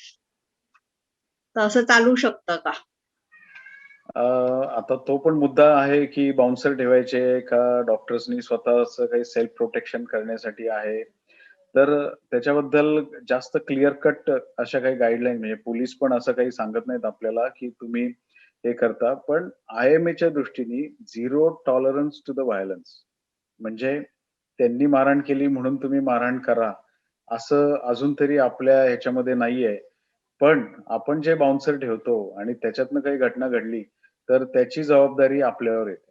तर असं चालू शकतं का? आता तो पण मुद्दा आहे की बाउन्सर ठेवायचे का डॉक्टर्सनी स्वतःच काही सेल्फ प्रोटेक्शन करण्यासाठी आहे. तर त्याच्याबद्दल जास्त क्लिअर कट अशा काही गाईडलाईन म्हणजे पोलीस पण असं काही सांगत नाहीत आपल्याला की तुम्ही हे करता. पण IMAच्या दृष्टीने zero tolerance to the violence म्हणजे त्यांनी मारहाण केली म्हणून तुम्ही मारहाण करा असं अजून तरी आपल्या ह्याच्यामध्ये नाहीये. पण आपण जे बाउन्सर ठेवतो आणि त्याच्यातनं काही घटना घडली तर त्याची जबाबदारी आपल्यावर येते.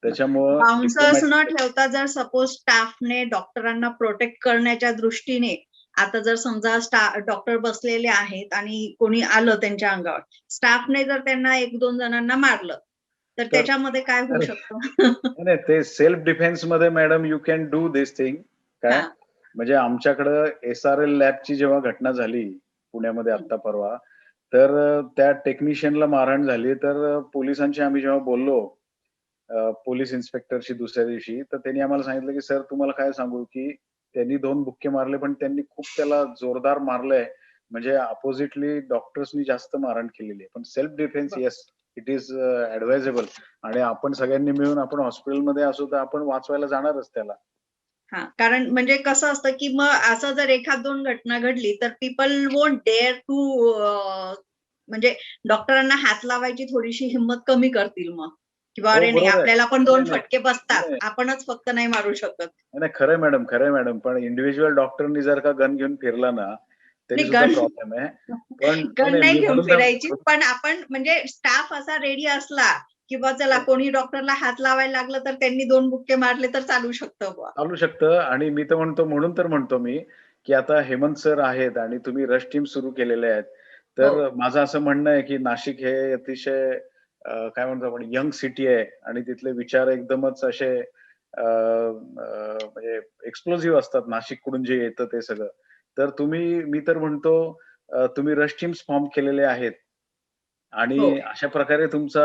त्याच्यामुळं बाउन्सर्स न डिप्लोमॅटिक ठेवता जर सपोज स्टाफने डॉक्टरांना प्रोटेक्ट करण्याच्या दृष्टीने आता जर समजा डॉक्टर बसलेले आहेत आणि कोणी आलं त्यांच्या अंगावर, स्टाफने जर त्यांना 1-2 जणांना मारलं तर त्याच्यामध्ये काय होऊ शकतं? नाही ते सेल्फ डिफेन्स मध्ये madam you can do this thing. काय म्हणजे आमच्याकडं SRL लॅबची जेव्हा घटना झाली पुण्यामध्ये आत्ता परवा, तर त्या टेक्निशियनला मारहाण झाली तर पोलिसांशी आम्ही जेव्हा बोललो पोलीस इन्स्पेक्टरशी दुसऱ्या दिवशी, तर त्यांनी आम्हाला सांगितलं की सर तुम्हाला काय सांगू की त्यांनी 2 बुक्के मारले पण त्यांनी खूप त्याला जोरदार मारलंय. म्हणजे अपोजिटली डॉक्टर्सनी जास्त मारहाण केलेली आहे. पण self defence yes it is advisable आणि आपण सगळ्यांनी मिळून आपण हॉस्पिटलमध्ये असू तर आपण वाचवायला जाणारच त्याला. हा, कारण म्हणजे कसं असतं की मग असं जर 1-2 घटना घडली तर पीपल वोंट डेअर टू म्हणजे डॉक्टरांना हात लावायची थोडीशी हिंमत कमी करतील मग किंवा अरे नाही आपल्याला पण 2 फटके बसतात, आपणच फक्त नाही मारू शकत. नाही खरंय मॅडम. पण इंडिव्हिज्युअल डॉक्टरनी जर का गन घेऊन फिरला ना तरी सुद्धा प्रॉब्लेम आहे. पण गन नाही घेऊन फिरायची, पण आपण म्हणजे स्टाफ असा रेडी असला किंवा चला कोणी डॉक्टरला हात लावायला लागलं तर त्यांनी 2 बुक्के मारले तर चालू शकतं बुवा. चालू शकतं आणि मी तर म्हणतो म्हणून तर म्हणतो मी की आता हेमंत सर आहेत आणि तुम्ही रश टीम सुरू केलेले आहेत. तर माझं असं म्हणणं आहे की नाशिक हे अतिशय काय म्हणतो आपण यंग सिटी आहे आणि तिथले विचार एकदमच असे म्हणजे एक्सप्लोजिव्ह असतात नाशिककडून जे येतं ते सगळं. तर मी तर म्हणतो तुम्ही रश टीम्स फॉर्म केलेले आहेत आणि अशा प्रकारे तुमचा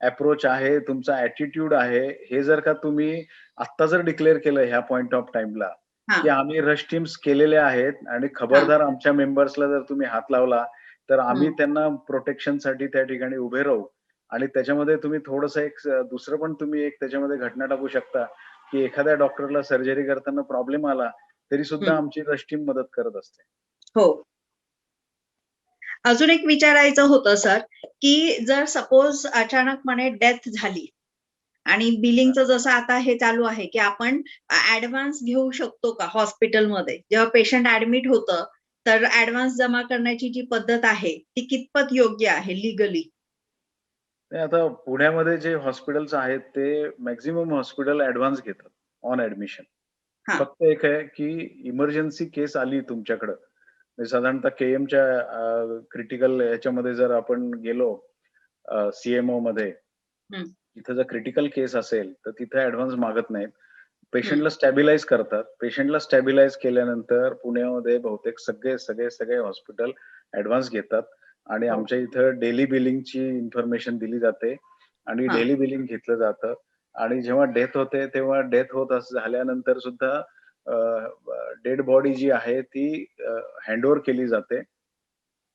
अप्रोच आहे, तुमचा ॲटिट्यूड आहे. हे जर का तुम्ही आत्ता जर डिक्लेअर केलं ह्या पॉइंट ऑफ टाईमला की आम्ही रश टीम्स केलेल्या आहेत आणि खबरदार आमच्या मेंबर्सला जर तुम्ही हात लावला तर आम्ही त्यांना प्रोटेक्शनसाठी त्या ठिकाणी उभे राहू आणि त्याच्यामध्ये तुम्ही थोडंसं एक दुसरं पण तुम्ही एक त्याच्यामध्ये घटना टाकू शकता की एखाद्या डॉक्टरला सर्जरी करताना प्रॉब्लेम आला तरी सुद्धा आमची रश टीम मदत करत असते. हो. अजून एक विचारायचं होतं सर की जर सपोज अचानकपणे डेथ झाली आणि बिलिंगचं जसं आता हे चालू आहे की आपण ऍडव्हान्स घेऊ शकतो का हॉस्पिटलमध्ये जेव्हा पेशंट ऍडमिट होतं तर ऍडव्हान्स जमा करण्याची जी पद्धत आहे ती कितपत योग्य आहे लिगली? नाही, आता पुण्यामध्ये जे हॉस्पिटल्स आहेत ते मॅक्सिमम हॉस्पिटल ॲडव्हान्स घेतात ऑन ॲडमिशन. हां. फक्त एक आहे की इमर्जन्सी केस आली तुमच्याकडं, म्हणजे साधारणतः केएमच्या क्रिटिकल ह्याच्यामध्ये जर आपण गेलो मध्ये हं. तिथं जर क्रिटिकल केस असेल, तर तिथे ॲडव्हान्स मागत नाहीत. हं. पेशंटला स्टॅबिलाईज करतात. पेशंटला स्टॅबिलाईज केल्यानंतर पुण्यामध्ये बहुतेक सगळे हॉस्पिटल ॲडव्हान्स घेतात आणि हो. आमच्या इथं डेली बिलिंगची इन्फॉर्मेशन दिली जाते आणि हां. डेली बिलिंग घेतलं जातं आणि जेव्हा डेथ होते, तेव्हा डेथ होत झाल्यानंतर सुद्धा डेड बॉडी जी आहे ती हँडओव्हर केली जाते.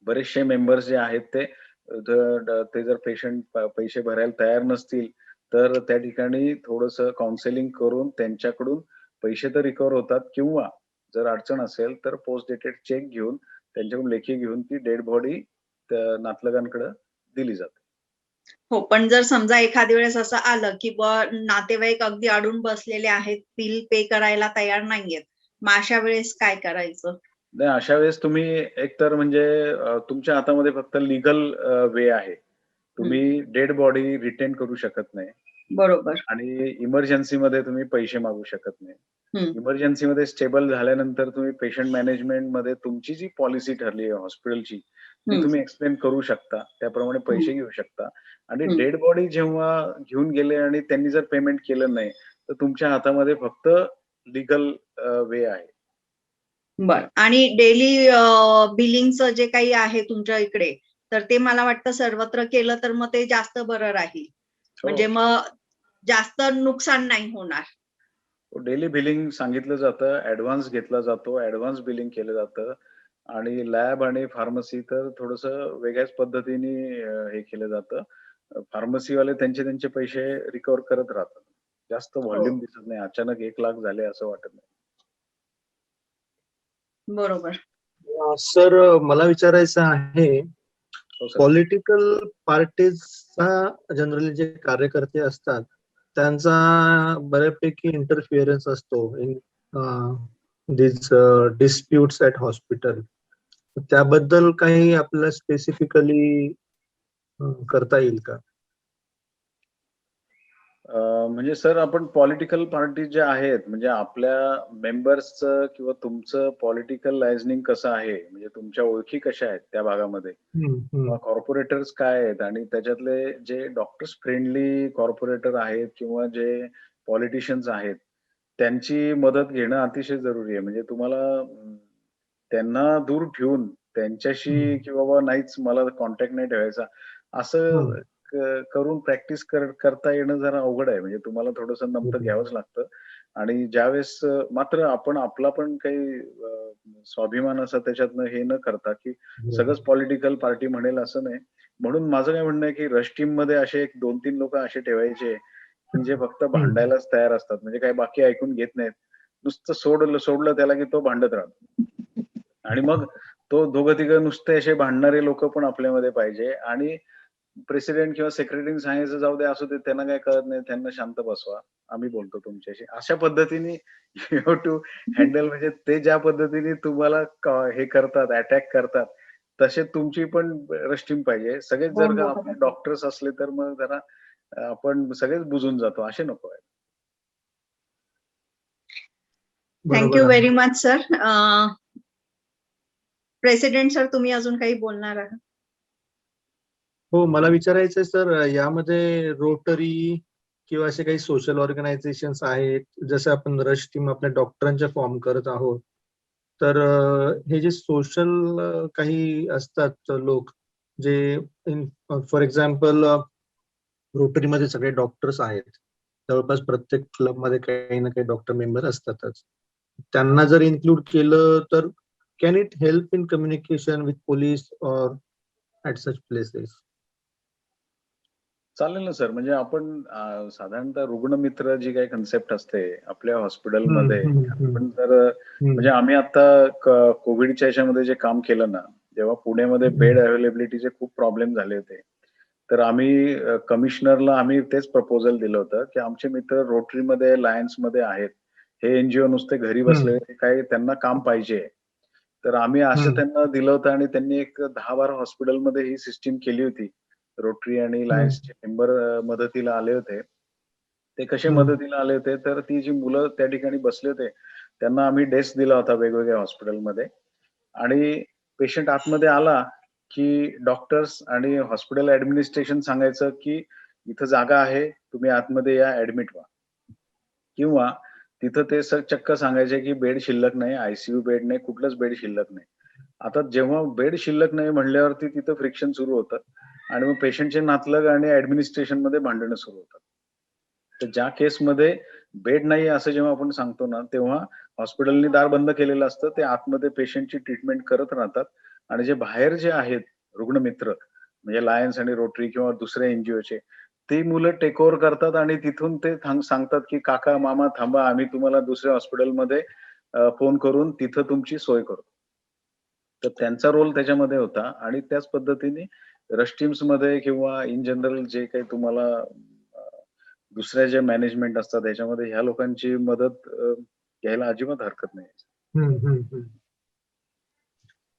बरेचसे मेंबर्स जे आहेत ते ते जर पेशंट पैसे भरायला तयार नसतील, तर त्या ठिकाणी थोडंसं काउन्सिलिंग करून त्यांच्याकडून पैसे तर रिकव्हर होतात किंवा जर अडचण असेल, तर पोस्ट डेटेड चेक घेऊन त्यांच्याकडून लेखी घेऊन ती डेड बॉडी त्या नातलगांकडे दिली जाते. हो, पण जर समजा एखाद्या वेळेस असं आलं, की बुवा नातेवाईक अगदी अडून बसलेले आहेत, बिल पे करायला तयार नाहीयेत. मग अशा वेळेस काय करायचं? नाही, अशा वेळेस तुम्ही एकतर म्हणजे तुमच्या हातामध्ये फक्त लीगल वे आहे. हं. तुम्ही डेड बॉडी रिटेन करू शकत नाही बरोबर. आणि इमर्जन्सीमध्ये तुम्ही पैसे मागू शकत नाही. हं. इमर्जन्सीमध्ये स्टेबल झाल्यानंतर तुम्ही पेशंट मॅनेजमेंटमध्ये तुमची जी पॉलिसी ठरली आहे हॉस्पिटलची, ती हं. तुम्ही एक्सप्लेन करू शकता. त्याप्रमाणे हं. पैसे घेऊ शकता आणि हं. डेड बॉडी जेव्हा घेऊन गेले आणि त्यांनी जर पेमेंट केलं नाही, तर तुमच्या हातामध्ये फक्त लीगल वे आहे. बरं. आणि डेली बिलिंगचं जे काही आहे तुमच्या इकडे, तर ते मला वाटतं सर्वत्र केलं तर मग ते जास्त बरं राहील. हो. म्हणजे मग जास्त नुकसान नाही होणार. डेली बिलिंग सांगितलं जातं, ॲडव्हान्स घेतला जातो, ॲडव्हान्स बिलिंग केलं जातं आणि लॅब आणि फार्मसी तर थोडंसं वेगळ्याच पद्धतीने हे केलं जातं. फार्मसीवाले त्यांचे पैसे रिकव्हर करत राहतात. जास्त हो. व्हॉल्यूम दिसत नाही. अचानक 1,00,000 झाले असं वाटत नाही. बरोबर. सर, मला विचारायचं आहे, हो सर. पॉलिटिकल पार्टीजचा जनरली जे कार्यकर्ते असतात, त्यांचा बऱ्यापैकी इंटरफिअरन्स असतो in this disputes at hospital. त्याबद्दल काही आपल्याला स्पेसिफिकली करता येईल का? म्हणजे सर आपण पॉलिटिकल पार्टी ज्या आहेत, म्हणजे आपल्या मेंबर्सचं किंवा तुमचं पॉलिटिकल लायझनिंग कसं आहे, म्हणजे तुमच्या ओळखी कशा आहेत त्या भागामध्ये? हं, हं. कॉर्पोरेटर्स काय आहेत आणि त्याच्यातले जे डॉक्टर्स फ्रेंडली कॉर्पोरेटर आहेत किंवा जे पॉलिटिशियन्स आहेत, त्यांची मदत घेणं अतिशय जरुरी आहे. म्हणजे तुम्हाला त्यांना दूर ठेवून त्यांच्याशी हं. की बाबा नाहीच मला कॉन्टॅक्ट नाही ठेवायचा, असं हं. करून प्रॅक्टिस करता येणं जरा अवघड आहे. म्हणजे तुम्हाला थोडंसं नमतं घ्यावंच लागतं आणि ज्यावेळेस मात्र आपण आपला पण काही स्वाभिमान असा त्याच्यातनं हे न करता, की सगळंच पॉलिटिकल पार्टी म्हणेल असं नाही. म्हणून माझं काय म्हणणं आहे, की रश टीममध्ये असे एक 2-3 लोकं असे ठेवायचे, की जे फक्त हं. भांडायलाच तयार असतात. म्हणजे काही बाकी ऐकून घेत नाहीत. नुसतं सोडलं त्याला, की तो भांडत राहतो. आणि मग तो दोघं-तिघं नुसते असे भांडणारे लोकं पण आपल्यामध्ये पाहिजे आणि प्रेसिडेंट किंवा सेक्रेटरीने सांगायचं जाऊ दे, असू दे, त्यांना काही कळत नाही, त्यांना शांत बसवा. आम्ही बोलतो तुमच्याशी. अशा पद्धतीने यू हॅव टू हँडल म्हणजे ते ज्या पद्धतीने तुम्हाला हे करतात, अटॅक करतात, तसे तुमची पण रश टीम पाहिजे. सगळेच हो, जर का हो. आपले डॉक्टर्स असले, तर मग जरा आपण सगळेच बुजून जातो. असे नको आहे. थँक बरोबर यू आहे. Very much sir. President sir तुम्ही अजून काही बोलणार आहात? हो, मला विचारायचंय सर, यामध्ये रोटरी किंवा असे काही सोशल ऑर्गनायझेशन्स आहेत, जसं आपण रश टीम आपल्या डॉक्टरांच्या फॉर्म करत आहोत. तर हे जे सोशल काही असतात लोक, जे फॉर एक्झाम्पल रोटरीमध्ये सगळे डॉक्टर्स आहेत. जवळपास प्रत्येक क्लबमध्ये काही ना काही डॉक्टर मेंबर असतातच. त्यांना जर इन्क्लूड केलं तर can it help in communication with police or at such places? चालेल ना सर. म्हणजे आपण साधारणतः रुग्णमित्र जी काही कन्सेप्ट असते आपल्या हं, हॉस्पिटलमध्ये हं, हं, आपण जर हं, म्हणजे आम्ही आता कोविडच्या ह्याच्यामध्ये जे काम केलं ना, तेव्हा पुण्यामध्ये बेड हं, अवेलेबिलिटीचे खूप प्रॉब्लेम झाले होते. तर आम्ही कमिशनरला आम्ही तेच प्रपोजल दिलं होतं, की आमचे मित्र रोटरीमध्ये, लायन्समध्ये आहेत. हे एन-जी-ओ नुसते घरी हं, बसले, काही त्यांना काम पाहिजे. तर आम्ही असं हं, त्यांना दिलं होतं आणि त्यांनी एक 10-12 हॉस्पिटलमध्ये ही सिस्टम केली होती. रोटरी आणि लायन्सचे मेंबर मदतीला आले होते. ते कसे हम्म. मदतीला आले होते, तर ती जी मुलं त्या ठिकाणी बसले होते, त्यांना आम्ही डेस्क दिला होता वेगवेगळ्या हॉस्पिटलमध्ये आणि पेशंट आतमध्ये आला, की डॉक्टर्स आणि हॉस्पिटल ॲडमिनिस्ट्रेशन सांगायचं, की इथं जागा आहे, तुम्ही आतमध्ये या, ॲडमिट व्हा. किंवा तिथं ते चक्क सांगायचे, की बेड शिल्लक नाही, आयसीयू बेड नाही, कुठलंच बेड शिल्लक नाही. आता जेव्हा बेड शिल्लक नाही म्हणल्यावरती तिथं फ्रिक्शन सुरू होतं आणि मग पेशंटचे नातलग आणि ॲडमिनिस्ट्रेशनमध्ये भांडणं सुरू होतात. तर ज्या केसमध्ये बेड नाही असं जेव्हा आपण सांगतो ना, तेव्हा हॉस्पिटलनी दार बंद केलेलं असतं. ते आतमध्ये पेशंटची ट्रीटमेंट करत राहतात आणि जे बाहेर जे आहेत रुग्णमित्र म्हणजे लायन्स आणि रोटरी किंवा दुसऱ्या एनजीओचे ती मुलं टेक ओव्हर करतात आणि तिथून ते सांगतात, की "काका, मामा थांबा, आम्ही तुम्हाला दुसऱ्या हॉस्पिटलमध्ये फोन करून तिथं तुमची सोय करतो." तर त्यांचा रोल त्याच्यामध्ये होता आणि त्याच पद्धतीने रश टीम्समध्ये किंवा इन जनरल जे काही तुम्हाला दुसऱ्या ज्या मॅनेजमेंट असतात ह्याच्यामध्ये ह्या लोकांची मदत घ्यायला अजिबात हरकत नाही. हम्म, हम्म, हम्म.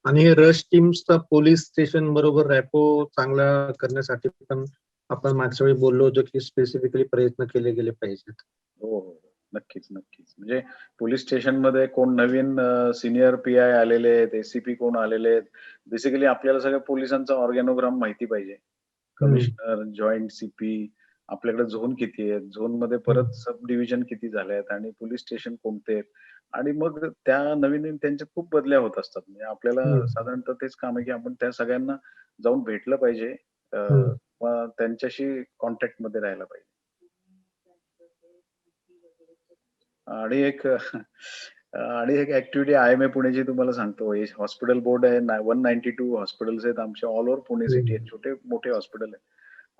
आणि रश टीम्सचा पोलीस स्टेशन बरोबर रॅपो चांगला करण्यासाठी पण आपण मागच्या वेळी बोललो होतो की स्पेसिफिकली प्रयत्न केले गेले पाहिजेत. हो, हो. नक्कीच, नक्कीच. म्हणजे पोलिस स्टेशनमध्ये कोण नवीन सीनियर पी-आय आलेले आहेत, एसीपी कोण आलेले आहेत. बेसिकली आपल्याला सगळ्या पोलिसांचा ऑर्गॅनोग्राम माहिती पाहिजे. कमिशनर, जॉइंट सीपी, आपल्याकडे झोन किती आहेत, झोनमध्ये परत सब डिव्हिजन किती झाले आहेत आणि पोलिस स्टेशन कोणते आहेत आणि मग त्या नवीन त्यांच्यात खूप बदल्या होत असतात. म्हणजे आपल्याला साधारणतः तेच काम आहे, की आपण त्या सगळ्यांना जाऊन भेटलं पाहिजे किंवा त्यांच्याशी कॉन्टॅक्टमध्ये राहायला पाहिजे. आणि एक आणि एक ॲक्टिव्हिटी आय-एम-ए पुणेची तुम्हाला सांगतो. हे हॉस्पिटल बोर्ड आहे 192 हॉस्पिटल्स आहेत आमच्या ऑल ओव्हर पुणे सिटी आहेत. छोटे-मोठे हॉस्पिटल आहेत.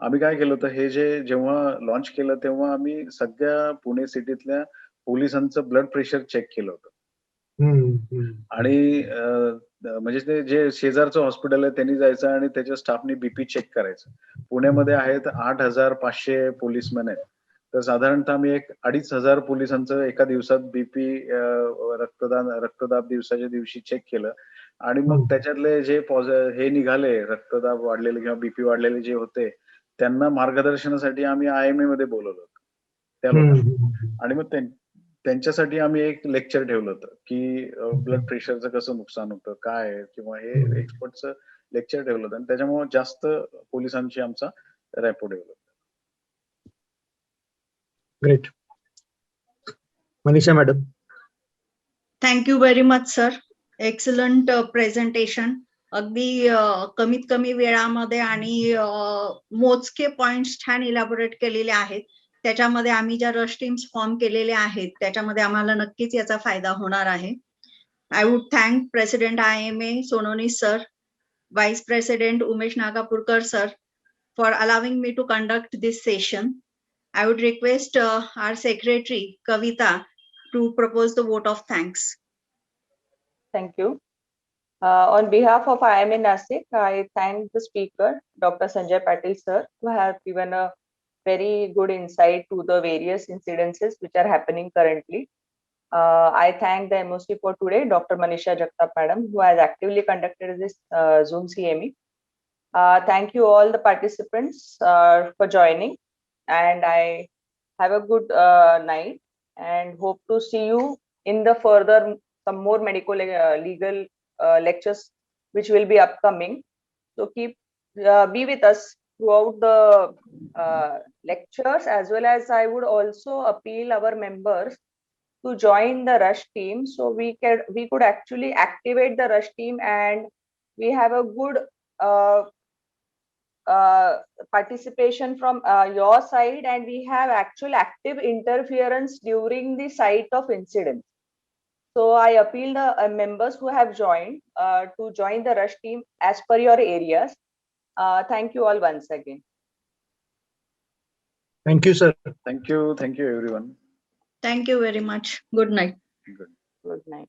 आम्ही काय केलं होतं, हे जे जेव्हा लॉन्च केलं तेव्हा आम्ही सगळ्या पुणे सिटीतल्या पोलिसांचं ब्लड प्रेशर चेक केलं होतं. आणि म्हणजे ते जे शेजारचं हॉस्पिटल आहे त्यांनी जायचं आणि त्याच्या स्टाफनी बीपी चेक करायचं. पुण्यामध्ये आहेत 8,500 पोलिसमॅन आहेत. तर साधारणतः आम्ही एक 2,500 पोलिसांचं एका दिवसात बीपी रक्तदाब दिवसाच्या दिवशी चेक केलं आणि मग त्याच्यातले जे हे निघाले रक्तदाब वाढलेले किंवा बीपी वाढलेले जे होते, त्यांना मार्गदर्शनासाठी आम्ही आय-एम-ए मध्ये बोलावलं होतं, त्या लोकांना. आणि मग त्यांच्यासाठी आम्ही एक लेक्चर ठेवलं होतं, की ब्लड प्रेशरचं कसं नुकसान होतं, काय आहे किंवा हे एक्सपर्टचं लेक्चर ठेवलं होतं आणि त्याच्यामुळे जास्त पोलिसांशी आमचा rapport develop. Great. Manisha madam. Thank you very much sir. Excellent presentation. अगदी कमीत कमी वेळामध्ये आणि मोजके पॉइंट्स छान इलॅबोरेट केलेले आहेत. त्याच्यामध्ये आम्ही ज्या रश टीम्स फॉर्म केलेल्या आहेत त्याच्यामध्ये आम्हाला नक्कीच याचा फायदा होणार आहे. I would thank president IMA सोनोनी sir, vice president Umesh Nagapurkar sir for allowing me to conduct this session. I would request our secretary Kavita to propose the vote of thanks. Thank you. On behalf of IMA Nasik, I thank the speaker, Dr. Sanjay Patil sir, who have given a very good insight to the various incidences which are happening currently. I thank the MOC for today, Dr. Manisha Jagtap madam, who has actively conducted this Zoom CME. Thank you all the participants for joining, and I have a good night and hope to see you in the further some more medical legal lectures which will be upcoming. So keep be with us throughout the lectures, as well as I would also appeal our members to join the rush team, so we could actually activate the rush team and we have a good participation from your side, and we have actual active interference during the site of incident. So I appeal the members who have joined to join the rush team as per your areas. Thank you all once again. Thank you, sir. Thank you everyone. Thank you very much. Good night. Good. Good night.